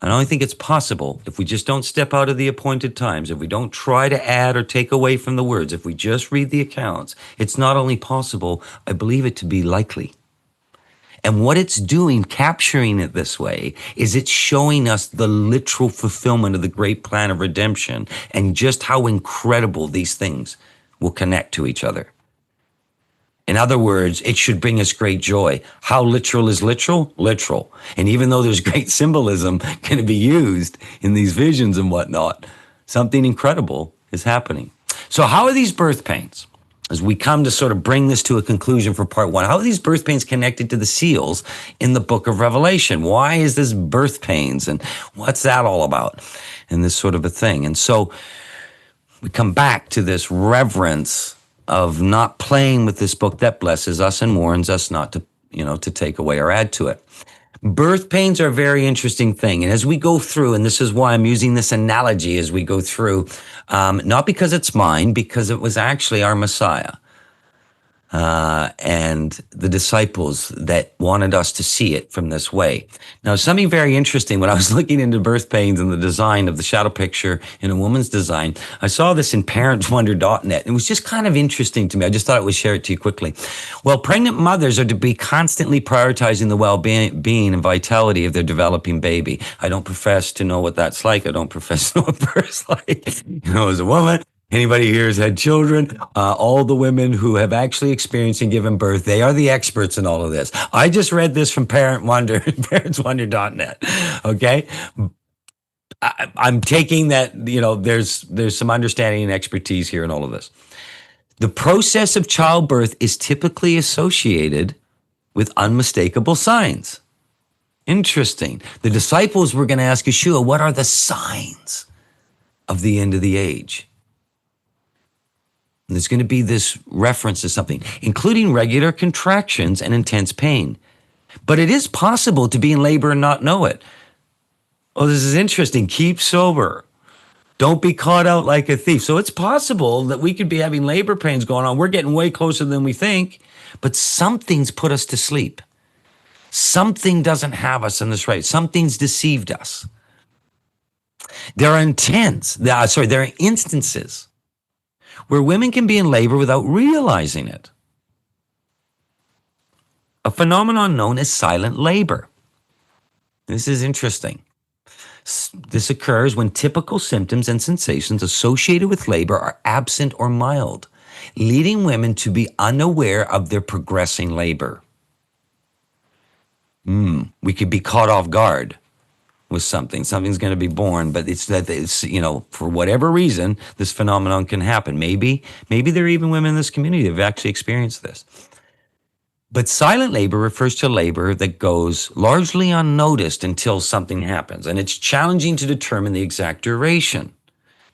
I only think it's possible if we just don't step out of the appointed times, if we don't try to add or take away from the words, if we just read the accounts. It's not only possible, I believe it to be likely. And what it's doing, capturing it this way, is it's showing us the literal fulfillment of the great plan of redemption and just how incredible these things will connect to each other. In other words, it should bring us great joy. How literal is literal? Literal. And even though there's great symbolism going to be used in these visions and whatnot, something incredible is happening. So how are these birth pains? As we come to sort of bring this to a conclusion for part one, how are these birth pains connected to the seals in the book of Revelation? Why is this birth pains, and what's that all about? And this sort of a thing. And so we come back to this reverence of not playing with this book that blesses us and warns us not to, to take away or add to it. Birth pains are a very interesting thing. And as we go through, and this is why I'm using this analogy as we go through, not because it's mine, because it was actually our Messiah. and the disciples that wanted us to see it from this way. Now, something very interesting, when I was looking into birth pains and the design of the shadow picture in a woman's design, I saw this in parentswonder.net. It was just kind of interesting to me. I just thought I would share it to you quickly. Well, pregnant mothers are to be constantly prioritizing the well-being and vitality of their developing baby. I don't profess to know what that's like. I don't profess to know what birth's like. As a woman, anybody here has had children, all the women who have actually experienced and given birth, they are the experts in all of this. I just read this from Parent Wonder, parentswonder.net. Okay. I'm taking that, there's some understanding and expertise here in all of this. The process of childbirth is typically associated with unmistakable signs. Interesting. The disciples were going to ask Yeshua, what are the signs of the end of the age? And there's going to be this reference to something, including regular contractions and intense pain. But it is possible to be in labor and not know it. Oh, this is interesting. Keep sober. Don't be caught out like a thief. So it's possible that we could be having labor pains going on. We're getting way closer than we think, but something's put us to sleep. Something doesn't have us in this right. Something's deceived us. There are instances where women can be in labor without realizing it. A phenomenon known as silent labor. This is interesting. This occurs when typical symptoms and sensations associated with labor are absent or mild, leading women to be unaware of their progressing labor. We could be caught off guard with something. Something's going to be born, but it's for whatever reason, this phenomenon can happen. Maybe there are even women in this community that have actually experienced this. But silent labor refers to labor that goes largely unnoticed until something happens. And it's challenging to determine the exact duration,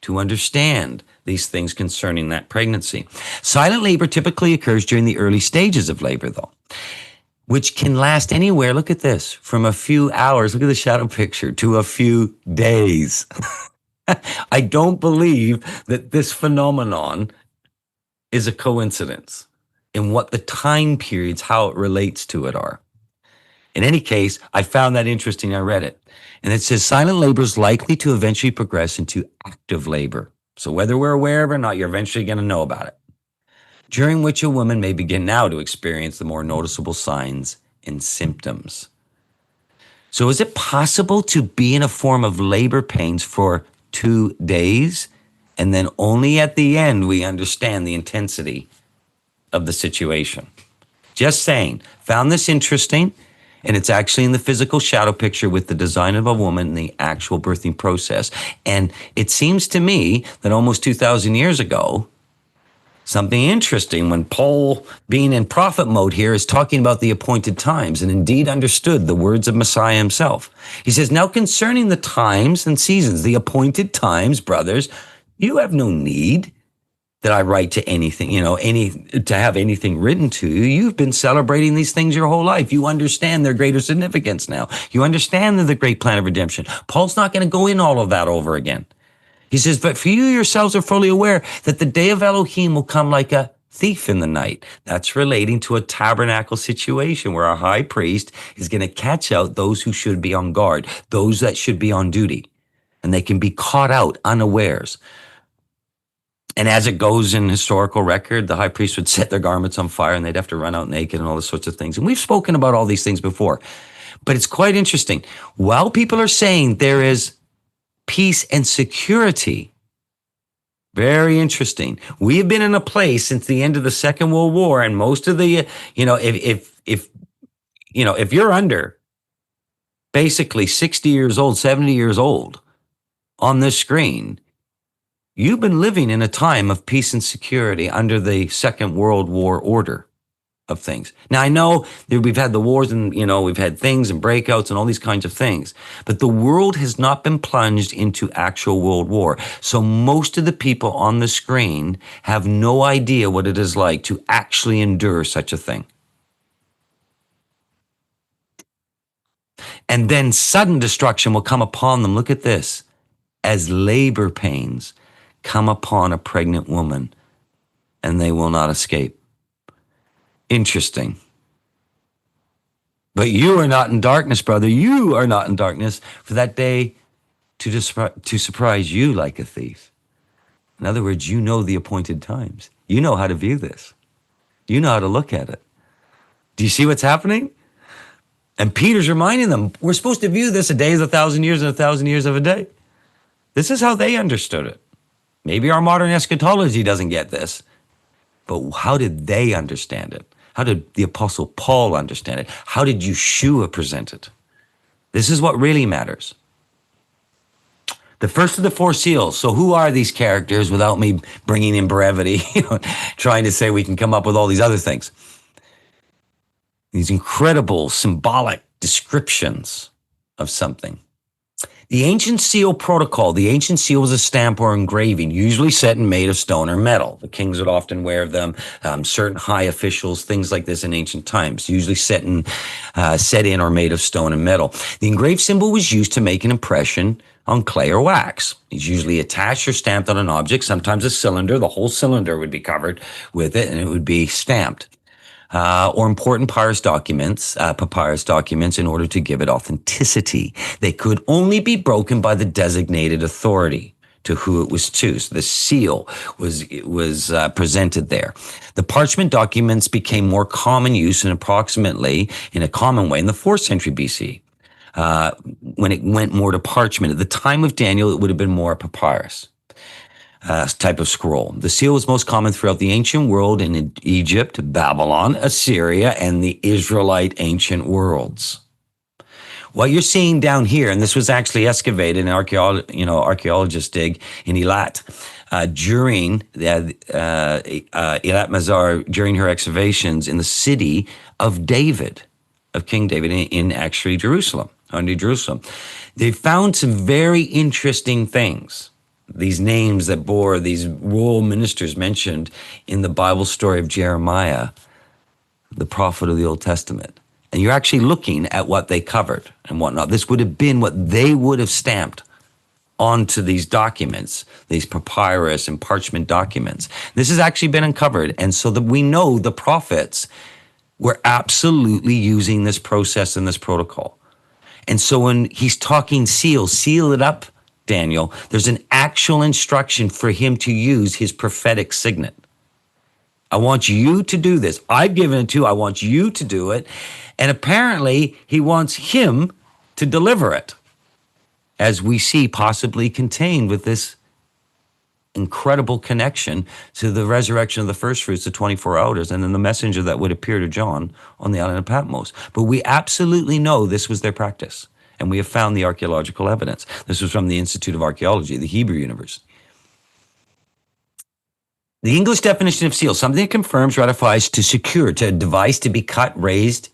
to understand these things concerning that pregnancy. Silent labor typically occurs during the early stages of labor, though, which can last anywhere, look at this, from a few hours, look at the shadow picture, to a few days. I don't believe that this phenomenon is a coincidence in what the time periods, how it relates to it are. In any case, I found that interesting. I read it. And it says silent labor is likely to eventually progress into active labor. So whether we're aware of it or not, you're eventually going to know about it, during which a woman may begin now to experience the more noticeable signs and symptoms. So is it possible to be in a form of labor pains for 2 days, and then only at the end we understand the intensity of the situation? Just saying. Found this interesting, and it's actually in the physical shadow picture with the design of a woman in the actual birthing process. And it seems to me that almost 2,000 years ago, something interesting, when Paul, being in prophet mode here, is talking about the appointed times and indeed understood the words of Messiah himself. He says, now concerning the times and seasons, the appointed times, brothers, you have no need that I write to anything, to have anything written to you. You've been celebrating these things your whole life. You understand their greater significance now. You understand the great plan of redemption. Paul's not going to go in all of that over again. He says, but for you yourselves are fully aware that the day of Elohim will come like a thief in the night. That's relating to a tabernacle situation where our high priest is going to catch out those who should be on guard, those that should be on duty, and they can be caught out unawares. And as it goes in historical record, the high priest would set their garments on fire and they'd have to run out naked and all those sorts of things. And we've spoken about all these things before, but it's quite interesting. While people are saying there is peace and security, very interesting. We have been in a place since the end of the Second World War, and most of the, if you're under basically 60 years old, 70 years old on this screen, you've been living in a time of peace and security under the Second World War order of things. Now, I know that we've had the wars and, we've had things and breakouts and all these kinds of things, but the world has not been plunged into actual world war. So most of the people on the screen have no idea what it is like to actually endure such a thing. And then sudden destruction will come upon them. Look at this. As labor pains come upon a pregnant woman, and they will not escape. Interesting. But you are not in darkness, brother. You are not in darkness for that day to surprise you like a thief. In other words, you know the appointed times. You know how to view this. You know how to look at it. Do you see what's happening? And Peter's reminding them, we're supposed to view this a day as 1,000 years and 1,000 years of a day. This is how they understood it. Maybe our modern eschatology doesn't get this, but how did they understand it? How did the Apostle Paul understand it? How did Yeshua present it? This is what really matters. The first of the four seals. So who are these characters without me bringing in brevity, trying to say we can come up with all these other things? These incredible symbolic descriptions of something. The ancient seal protocol. The ancient seal was a stamp or engraving, usually set and made of stone or metal. The kings would often wear them. Certain high officials, things like this in ancient times, usually set in or made of stone and metal. The engraved symbol was used to make an impression on clay or wax. It's usually attached or stamped on an object, sometimes a cylinder. The whole cylinder would be covered with it, and it would be stamped. Or important papyrus documents in order to give it authenticity. They could only be broken by the designated authority to who it was to. So the seal was presented there. The parchment documents became more common use in a common way in the 4th century BC. When it went more to parchment. At the time of Daniel, it would have been more papyrus. Type of scroll. The seal was most common throughout the ancient world in Egypt, Babylon, Assyria, and the Israelite ancient worlds. What you're seeing down here, and this was actually excavated in archaeologists dig in Eilat during Eilat Mazar during her excavations in the city of David, of King David in actually Jerusalem, under Jerusalem. They found some very interesting things. These names that bore these royal ministers mentioned in the Bible story of Jeremiah, the prophet of the Old Testament. And you're actually looking at what they covered and whatnot. This would have been what they would have stamped onto these documents, these papyrus and parchment documents. This has actually been uncovered. And so that we know the prophets were absolutely using this process and this protocol. And so when he's talking seal it up, Daniel, there's an actual instruction for him to use his prophetic signet. I want you to do this. I've given it to you. I want you to do it. And apparently he wants him to deliver it, as we see possibly contained with this incredible connection to the resurrection of the first fruits, the 24 elders, and then the messenger that would appear to John on the island of Patmos. But we absolutely know this was their practice. And we have found the archaeological evidence. This was from the Institute of Archaeology, the Hebrew University. The English definition of seal, something that confirms, ratifies, to secure, to a device to be cut, raised,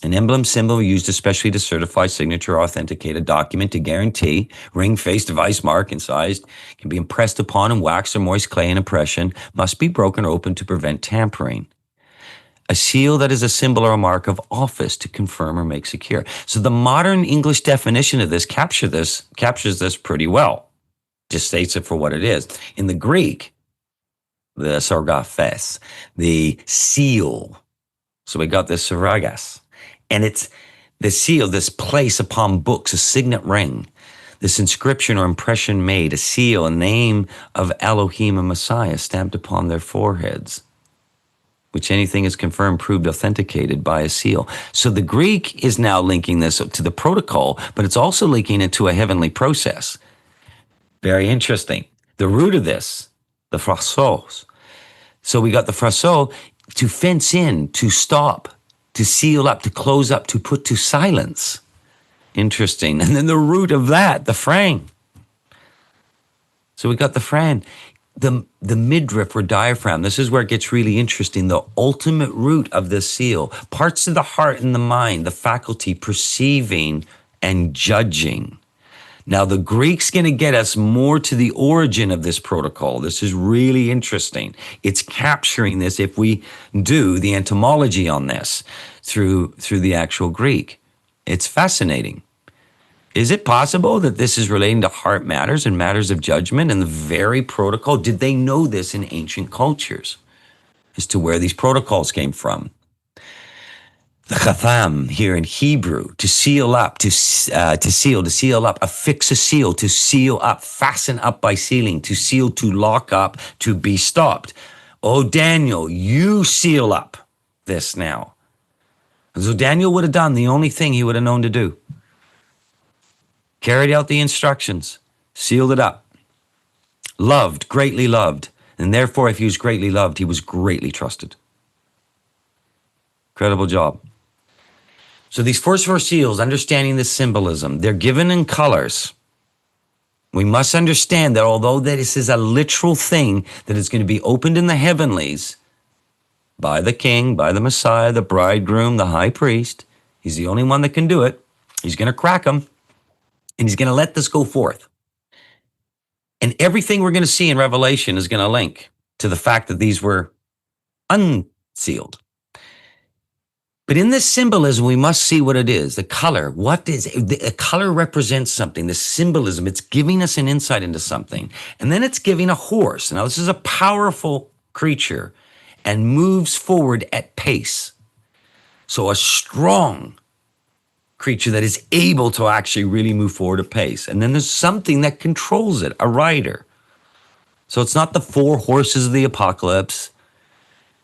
an emblem, symbol used especially to certify, signature, or authenticate a document, to guarantee, ring, face, device, mark, incised, can be impressed upon in wax or moist clay, and impression must be broken or open to prevent tampering. A seal that is a symbol or a mark of office to confirm or make secure. So the modern English definition of this captures this pretty well. Just states it for what it is. In the Greek, the sargophes, the seal. So we got this sargas. And it's the seal, this place upon books, a signet ring, this inscription or impression made, a seal, a name of Elohim and Messiah stamped upon their foreheads, which anything is confirmed, proved, authenticated by a seal. So the Greek is now linking this to the protocol, but it's also linking it to a heavenly process. Very interesting. The root of this, the phrasos. So we got the phraso, to fence in, to stop, to seal up, to close up, to put to silence. Interesting. And then the root of that, the phrang. So we got the phrang. The midriff or diaphragm, this is where it gets really interesting, the ultimate root of the seal, parts of the heart and the mind, the faculty perceiving and judging. Now, the Greek's going to get us more to the origin of this protocol. This is really interesting. It's capturing this, if we do the etymology on this through the actual Greek. It's fascinating. Is it possible that this is relating to heart matters and matters of judgment and the very protocol? Did they know this in ancient cultures? as to where these protocols came from. The chatham here in Hebrew, to seal up, to seal up, affix a seal, to seal up, fasten up by sealing, to seal, to lock up, to be stopped. Oh, Daniel, you seal up this now. So Daniel would have done the only thing he would have known to do. Carried out the instructions, sealed it up, loved, greatly loved. And therefore, if he was greatly loved, he was greatly trusted. Incredible job. So these first four seals, understanding the symbolism, they're given in colors. We must understand that although this is a literal thing that is going to be opened in the heavenlies by the king, by the Messiah, the bridegroom, the high priest, he's the only one that can do it. He's going to crack them, and he's going to let this go forth. And everything we're going to see in Revelation is going to link to the fact that these were unsealed. But in this symbolism, we must see what it is. The color, what is it? The color represents something. The symbolism, it's giving us an insight into something. And then it's giving a horse. Now, this is a powerful creature and moves forward at pace. So a strong creature that is able to actually really move forward at pace. And then there's something that controls it, a rider. So it's not the four horses of the apocalypse.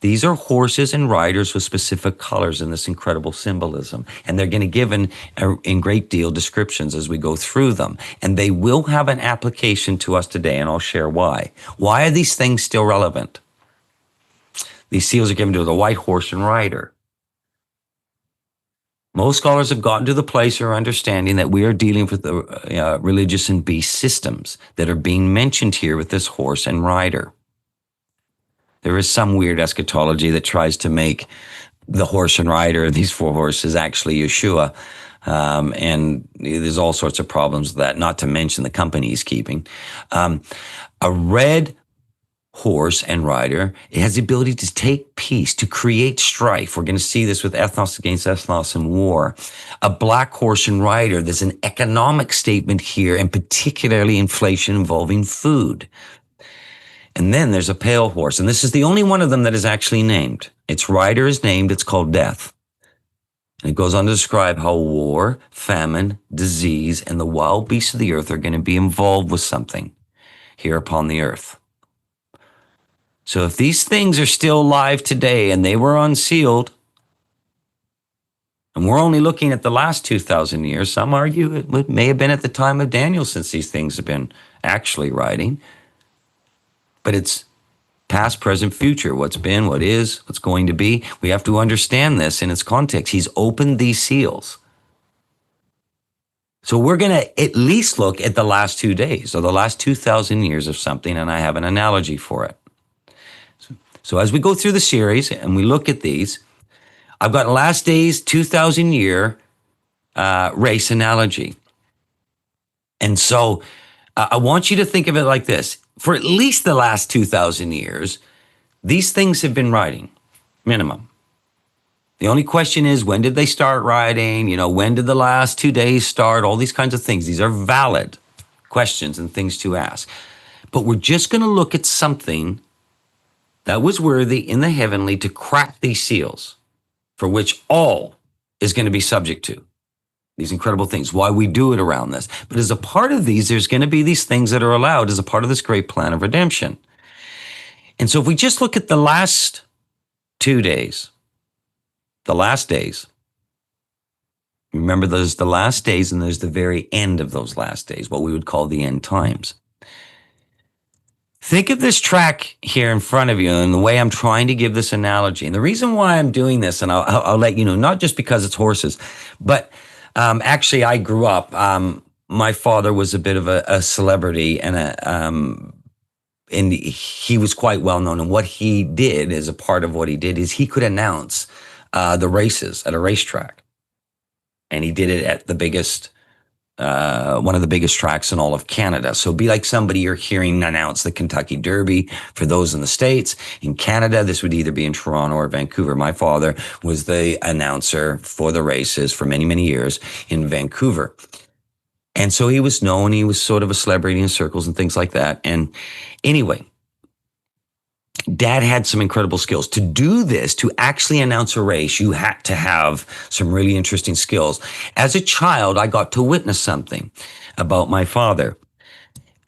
These are horses and riders with specific colors in this incredible symbolism. And they're going to give in great deal descriptions as we go through them. And they will have an application to us today, and I'll share why. Why are these things still relevant? These seals are given to the white horse and rider. Most scholars have gotten to the place or understanding that we are dealing with the religious and beast systems that are being mentioned here with this horse and rider. There is some weird eschatology that tries to make the horse and rider, these four horses, actually Yeshua. And there's all sorts of problems with that, not to mention the company he's keeping. A red horse and rider, it has the ability to take peace, to create strife. We're going to see this with ethnos against ethnos and war. A black horse and rider, there's an economic statement here, and particularly inflation involving food. And then there's a pale horse, and this is the only one of them that is actually named. Its rider is named, it's called Death. And it goes on to describe how war, famine, disease, and the wild beasts of the earth are going to be involved with something here upon the earth. So if these things are still alive today and they were unsealed, and we're only looking at the last 2,000 years, some argue it may have been at the time of Daniel since these things have been actually writing. But it's past, present, future, what's been, what is, what's going to be. We have to understand this in its context. He's opened these seals. So we're going to at least look at the last 2 days or the last 2,000 years of something, and I have an analogy for it. So as we go through the series and we look at these, I've got last days, 2,000 year race analogy. And so I want you to think of it like this. For at least the last 2,000 years, these things have been writing, minimum. The only question is, when did they start writing? When did the last 2 days start? All these kinds of things. These are valid questions and things to ask. But we're just going to look at something that was worthy in the heavenly to crack these seals, for which all is going to be subject to. These incredible things, why we do it around this. But as a part of these, there's going to be these things that are allowed as a part of this great plan of redemption. And so if we just look at the last 2 days, the last days, remember there's the last days and there's the very end of those last days, what we would call the end times. Think of this track here in front of you and the way I'm trying to give this analogy. And the reason why I'm doing this, and I'll let you know, not just because it's horses, but actually, I grew up. My father was a bit of a celebrity, and he was quite well known. And what he did, as a part of what he did, is he could announce the races at a racetrack, and he did it at the biggest, one of the biggest tracks in all of Canada. So it'd be like somebody you're hearing announce the Kentucky Derby for those in the States. In Canada, this would either be in Toronto or Vancouver. My father was the announcer for the races for many, many years in Vancouver. And so he was known, he was sort of a celebrity in circles and things like that. And anyway, Dad had some incredible skills. To do this, to actually announce a race, you had to have some really interesting skills. As a child, I got to witness something about my father.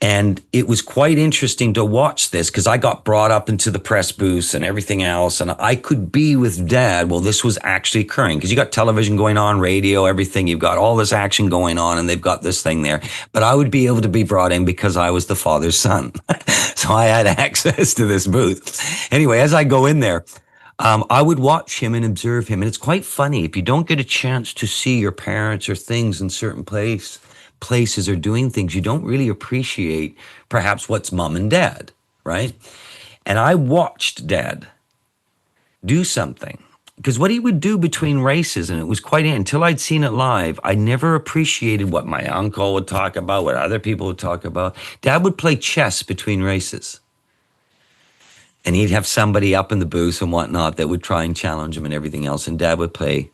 And it was quite interesting to watch this because I got brought up into the press booths and everything else. And I could be with Dad while this was actually occurring because you got television going on, radio, everything. You've got all this action going on and they've got this thing there. But I would be able to be brought in because I was the father's son. So I had access to this booth. Anyway, as I go in there, I would watch him and observe him. And it's quite funny. If you don't get a chance to see your parents or things in certain places or doing things, you don't really appreciate perhaps what's mom and dad, right? And I watched Dad do something because what he would do between races, and it was quite, until I'd seen it live, I never appreciated what my uncle would talk about, what other people would talk about. Dad would play chess between races. And he'd have somebody up in the booth and whatnot that would try and challenge him and everything else. And Dad would play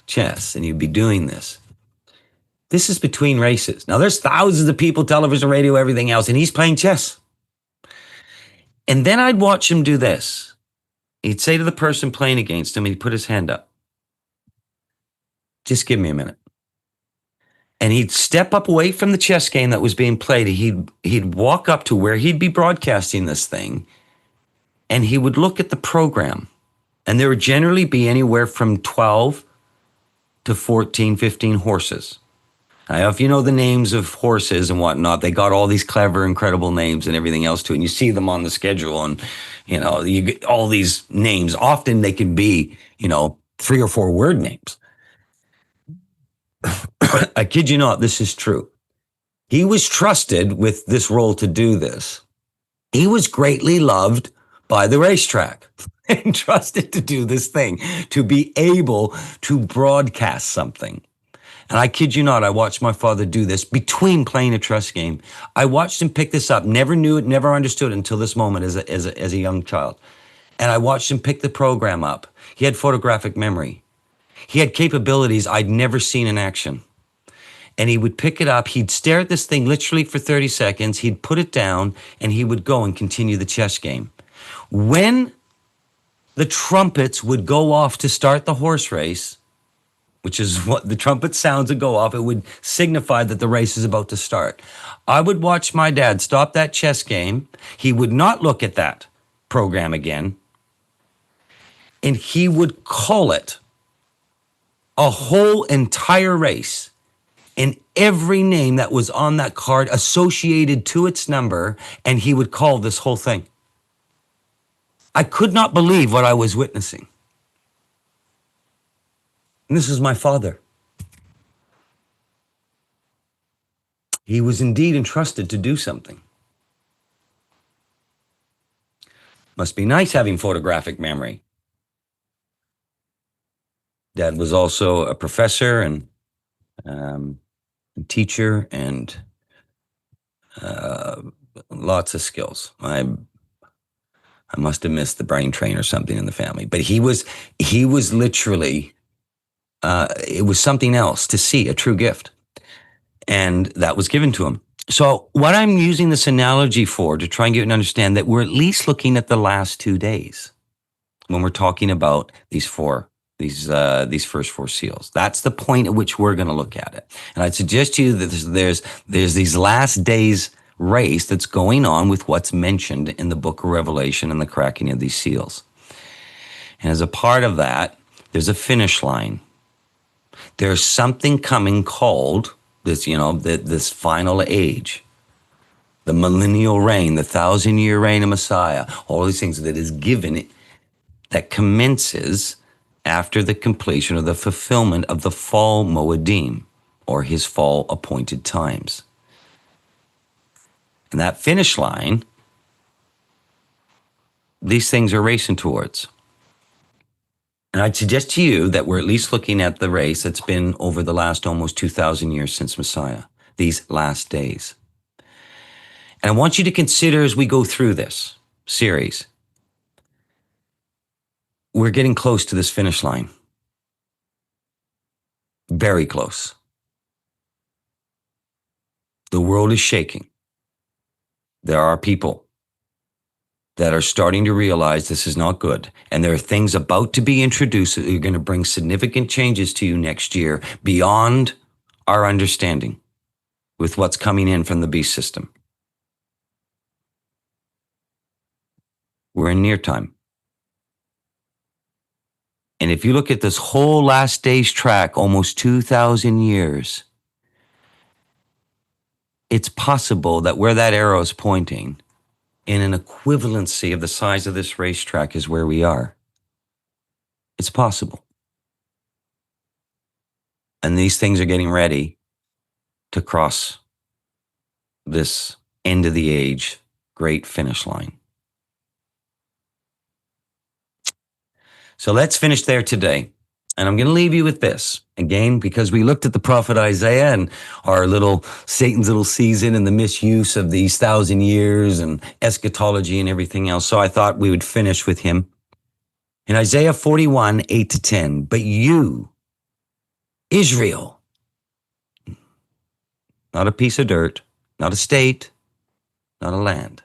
chess and he'd be doing this. This is between races. Now there's thousands of people, television, radio, everything else, and he's playing chess. And then I'd watch him do this. He'd say to the person playing against him, he'd put his hand up. Just give me a minute. And he'd step up away from the chess game that was being played. He'd walk up to where he'd be broadcasting this thing, and he would look at the program. And there would generally be anywhere from 12 to 14, 15 horses. Now, if you know the names of horses and whatnot, they got all these clever, incredible names and everything else too. And you see them on the schedule and, you get all these names. Often they can be, 3 or 4 word names. I kid you not, this is true. He was trusted with this role to do this. He was greatly loved by the racetrack and trusted to do this thing, to be able to broadcast something. And I kid you not, I watched my father do this between playing a chess game. I watched him pick this up, never knew it, never understood it until this moment as a young child. And I watched him pick the program up. He had photographic memory. He had capabilities I'd never seen in action. And he would pick it up. He'd stare at this thing literally for 30 seconds. He'd put it down and he would go and continue the chess game. When the trumpets would go off to start the horse race, which is what the trumpet sounds would go off, it would signify that the race is about to start. I would watch my dad stop that chess game. He would not look at that program again. And he would call it a whole entire race. And every name that was on that card associated to its number, and he would call this whole thing. I could not believe what I was witnessing. And this is my father. He was indeed entrusted to do something. Must be nice having photographic memory. Dad was also a professor and teacher and lots of skills. I must have missed the brain train or something in the family, but he was literally, it was something else to see, a true gift. And that was given to him. So what I'm using this analogy for, to try and get you to understand that we're at least looking at the last 2 days when we're talking about these first 4 seals. That's the point at which we're going to look at it. And I'd suggest to you that there's these last days race that's going on with what's mentioned in the book of Revelation and the cracking of these seals. And as a part of that, there's a finish line. There's something coming called this, this final age, the millennial reign, the 1,000-year reign of Messiah, all these things that is given, that commences after the completion or the fulfillment of the fall Moedim, or his fall appointed times. And that finish line, these things are racing towards. And I'd suggest to you that we're at least looking at the race that's been over the last almost 2,000 years since Messiah, these last days. And I want you to consider as we go through this series, we're getting close to this finish line. Very close. The world is shaking. There are people that are starting to realize this is not good. And there are things about to be introduced that are going to bring significant changes to you next year beyond our understanding with what's coming in from the beast system. We're in near time. And if you look at this whole last days track, almost 2,000 years, it's possible that where that arrow is pointing, in an equivalency of the size of this racetrack, is where we are. It's possible. And these things are getting ready to cross this end of the age great finish line. So let's finish there today. And I'm going to leave you with this again, because we looked at the prophet Isaiah and our Satan's little season and the misuse of these 1,000 years and eschatology and everything else. So I thought we would finish with him in Isaiah 41, 8-10. But you, Israel, not a piece of dirt, not a state, not a land,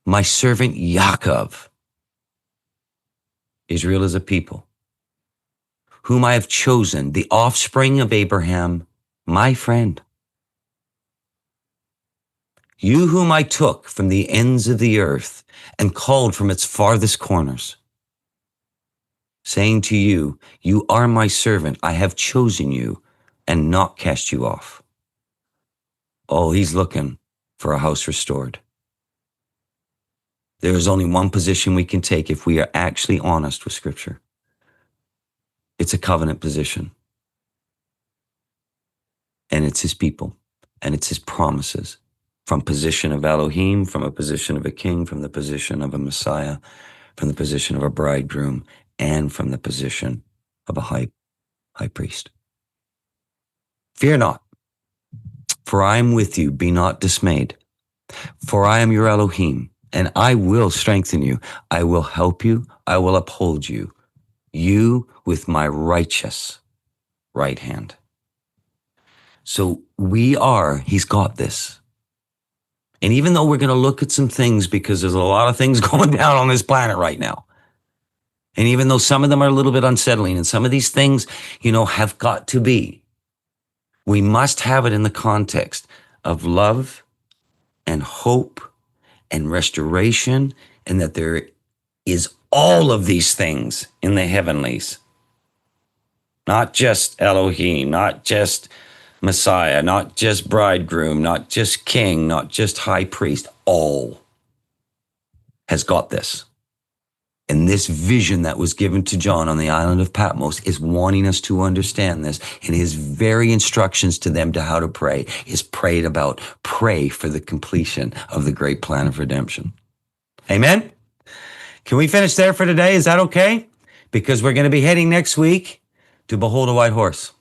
my servant Yaakov. Israel is a people whom I have chosen, the offspring of Abraham, my friend. You whom I took from the ends of the earth and called from its farthest corners, saying to you, you are my servant, I have chosen you and not cast you off. Oh, he's looking for a house restored. There is only one position we can take if we are actually honest with Scripture. It's a covenant position. And it's his people. And it's his promises. From position of Elohim, from a position of a king, from the position of a Messiah, from the position of a bridegroom, and from the position of a high priest. Fear not, for I am with you. Be not dismayed. For I am your Elohim, and I will strengthen you. I will help you. I will uphold you. You with my righteous right hand. So he's got this. And even though we're going to look at some things, because there's a lot of things going down on this planet right now. And even though some of them are a little bit unsettling, and some of these things, have got to be, we must have it in the context of love and hope and restoration, and that there is all of these things in the heavenlies. Not just Elohim, not just Messiah, not just bridegroom, not just king, not just high priest. All has got this. And this vision that was given to John on the island of Patmos is wanting us to understand this. And his very instructions to them to how to pray is pray for the completion of the great plan of redemption. Amen? Can we finish there for today? Is that okay? Because we're going to be heading next week to Behold a White Horse.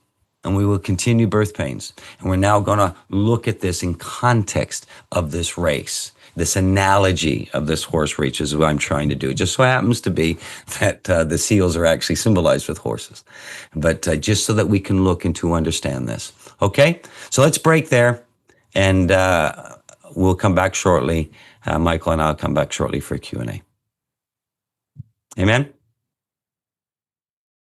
And we will continue birth pains. And we're now going to look at this in context of this race. This analogy of this horse race is what I'm trying to do. It just so happens to be that the seals are actually symbolized with horses. But just so that we can look and to understand this. Okay? So let's break there. And we'll come back shortly. Michael and I'll come back shortly for a Q&A. Amen?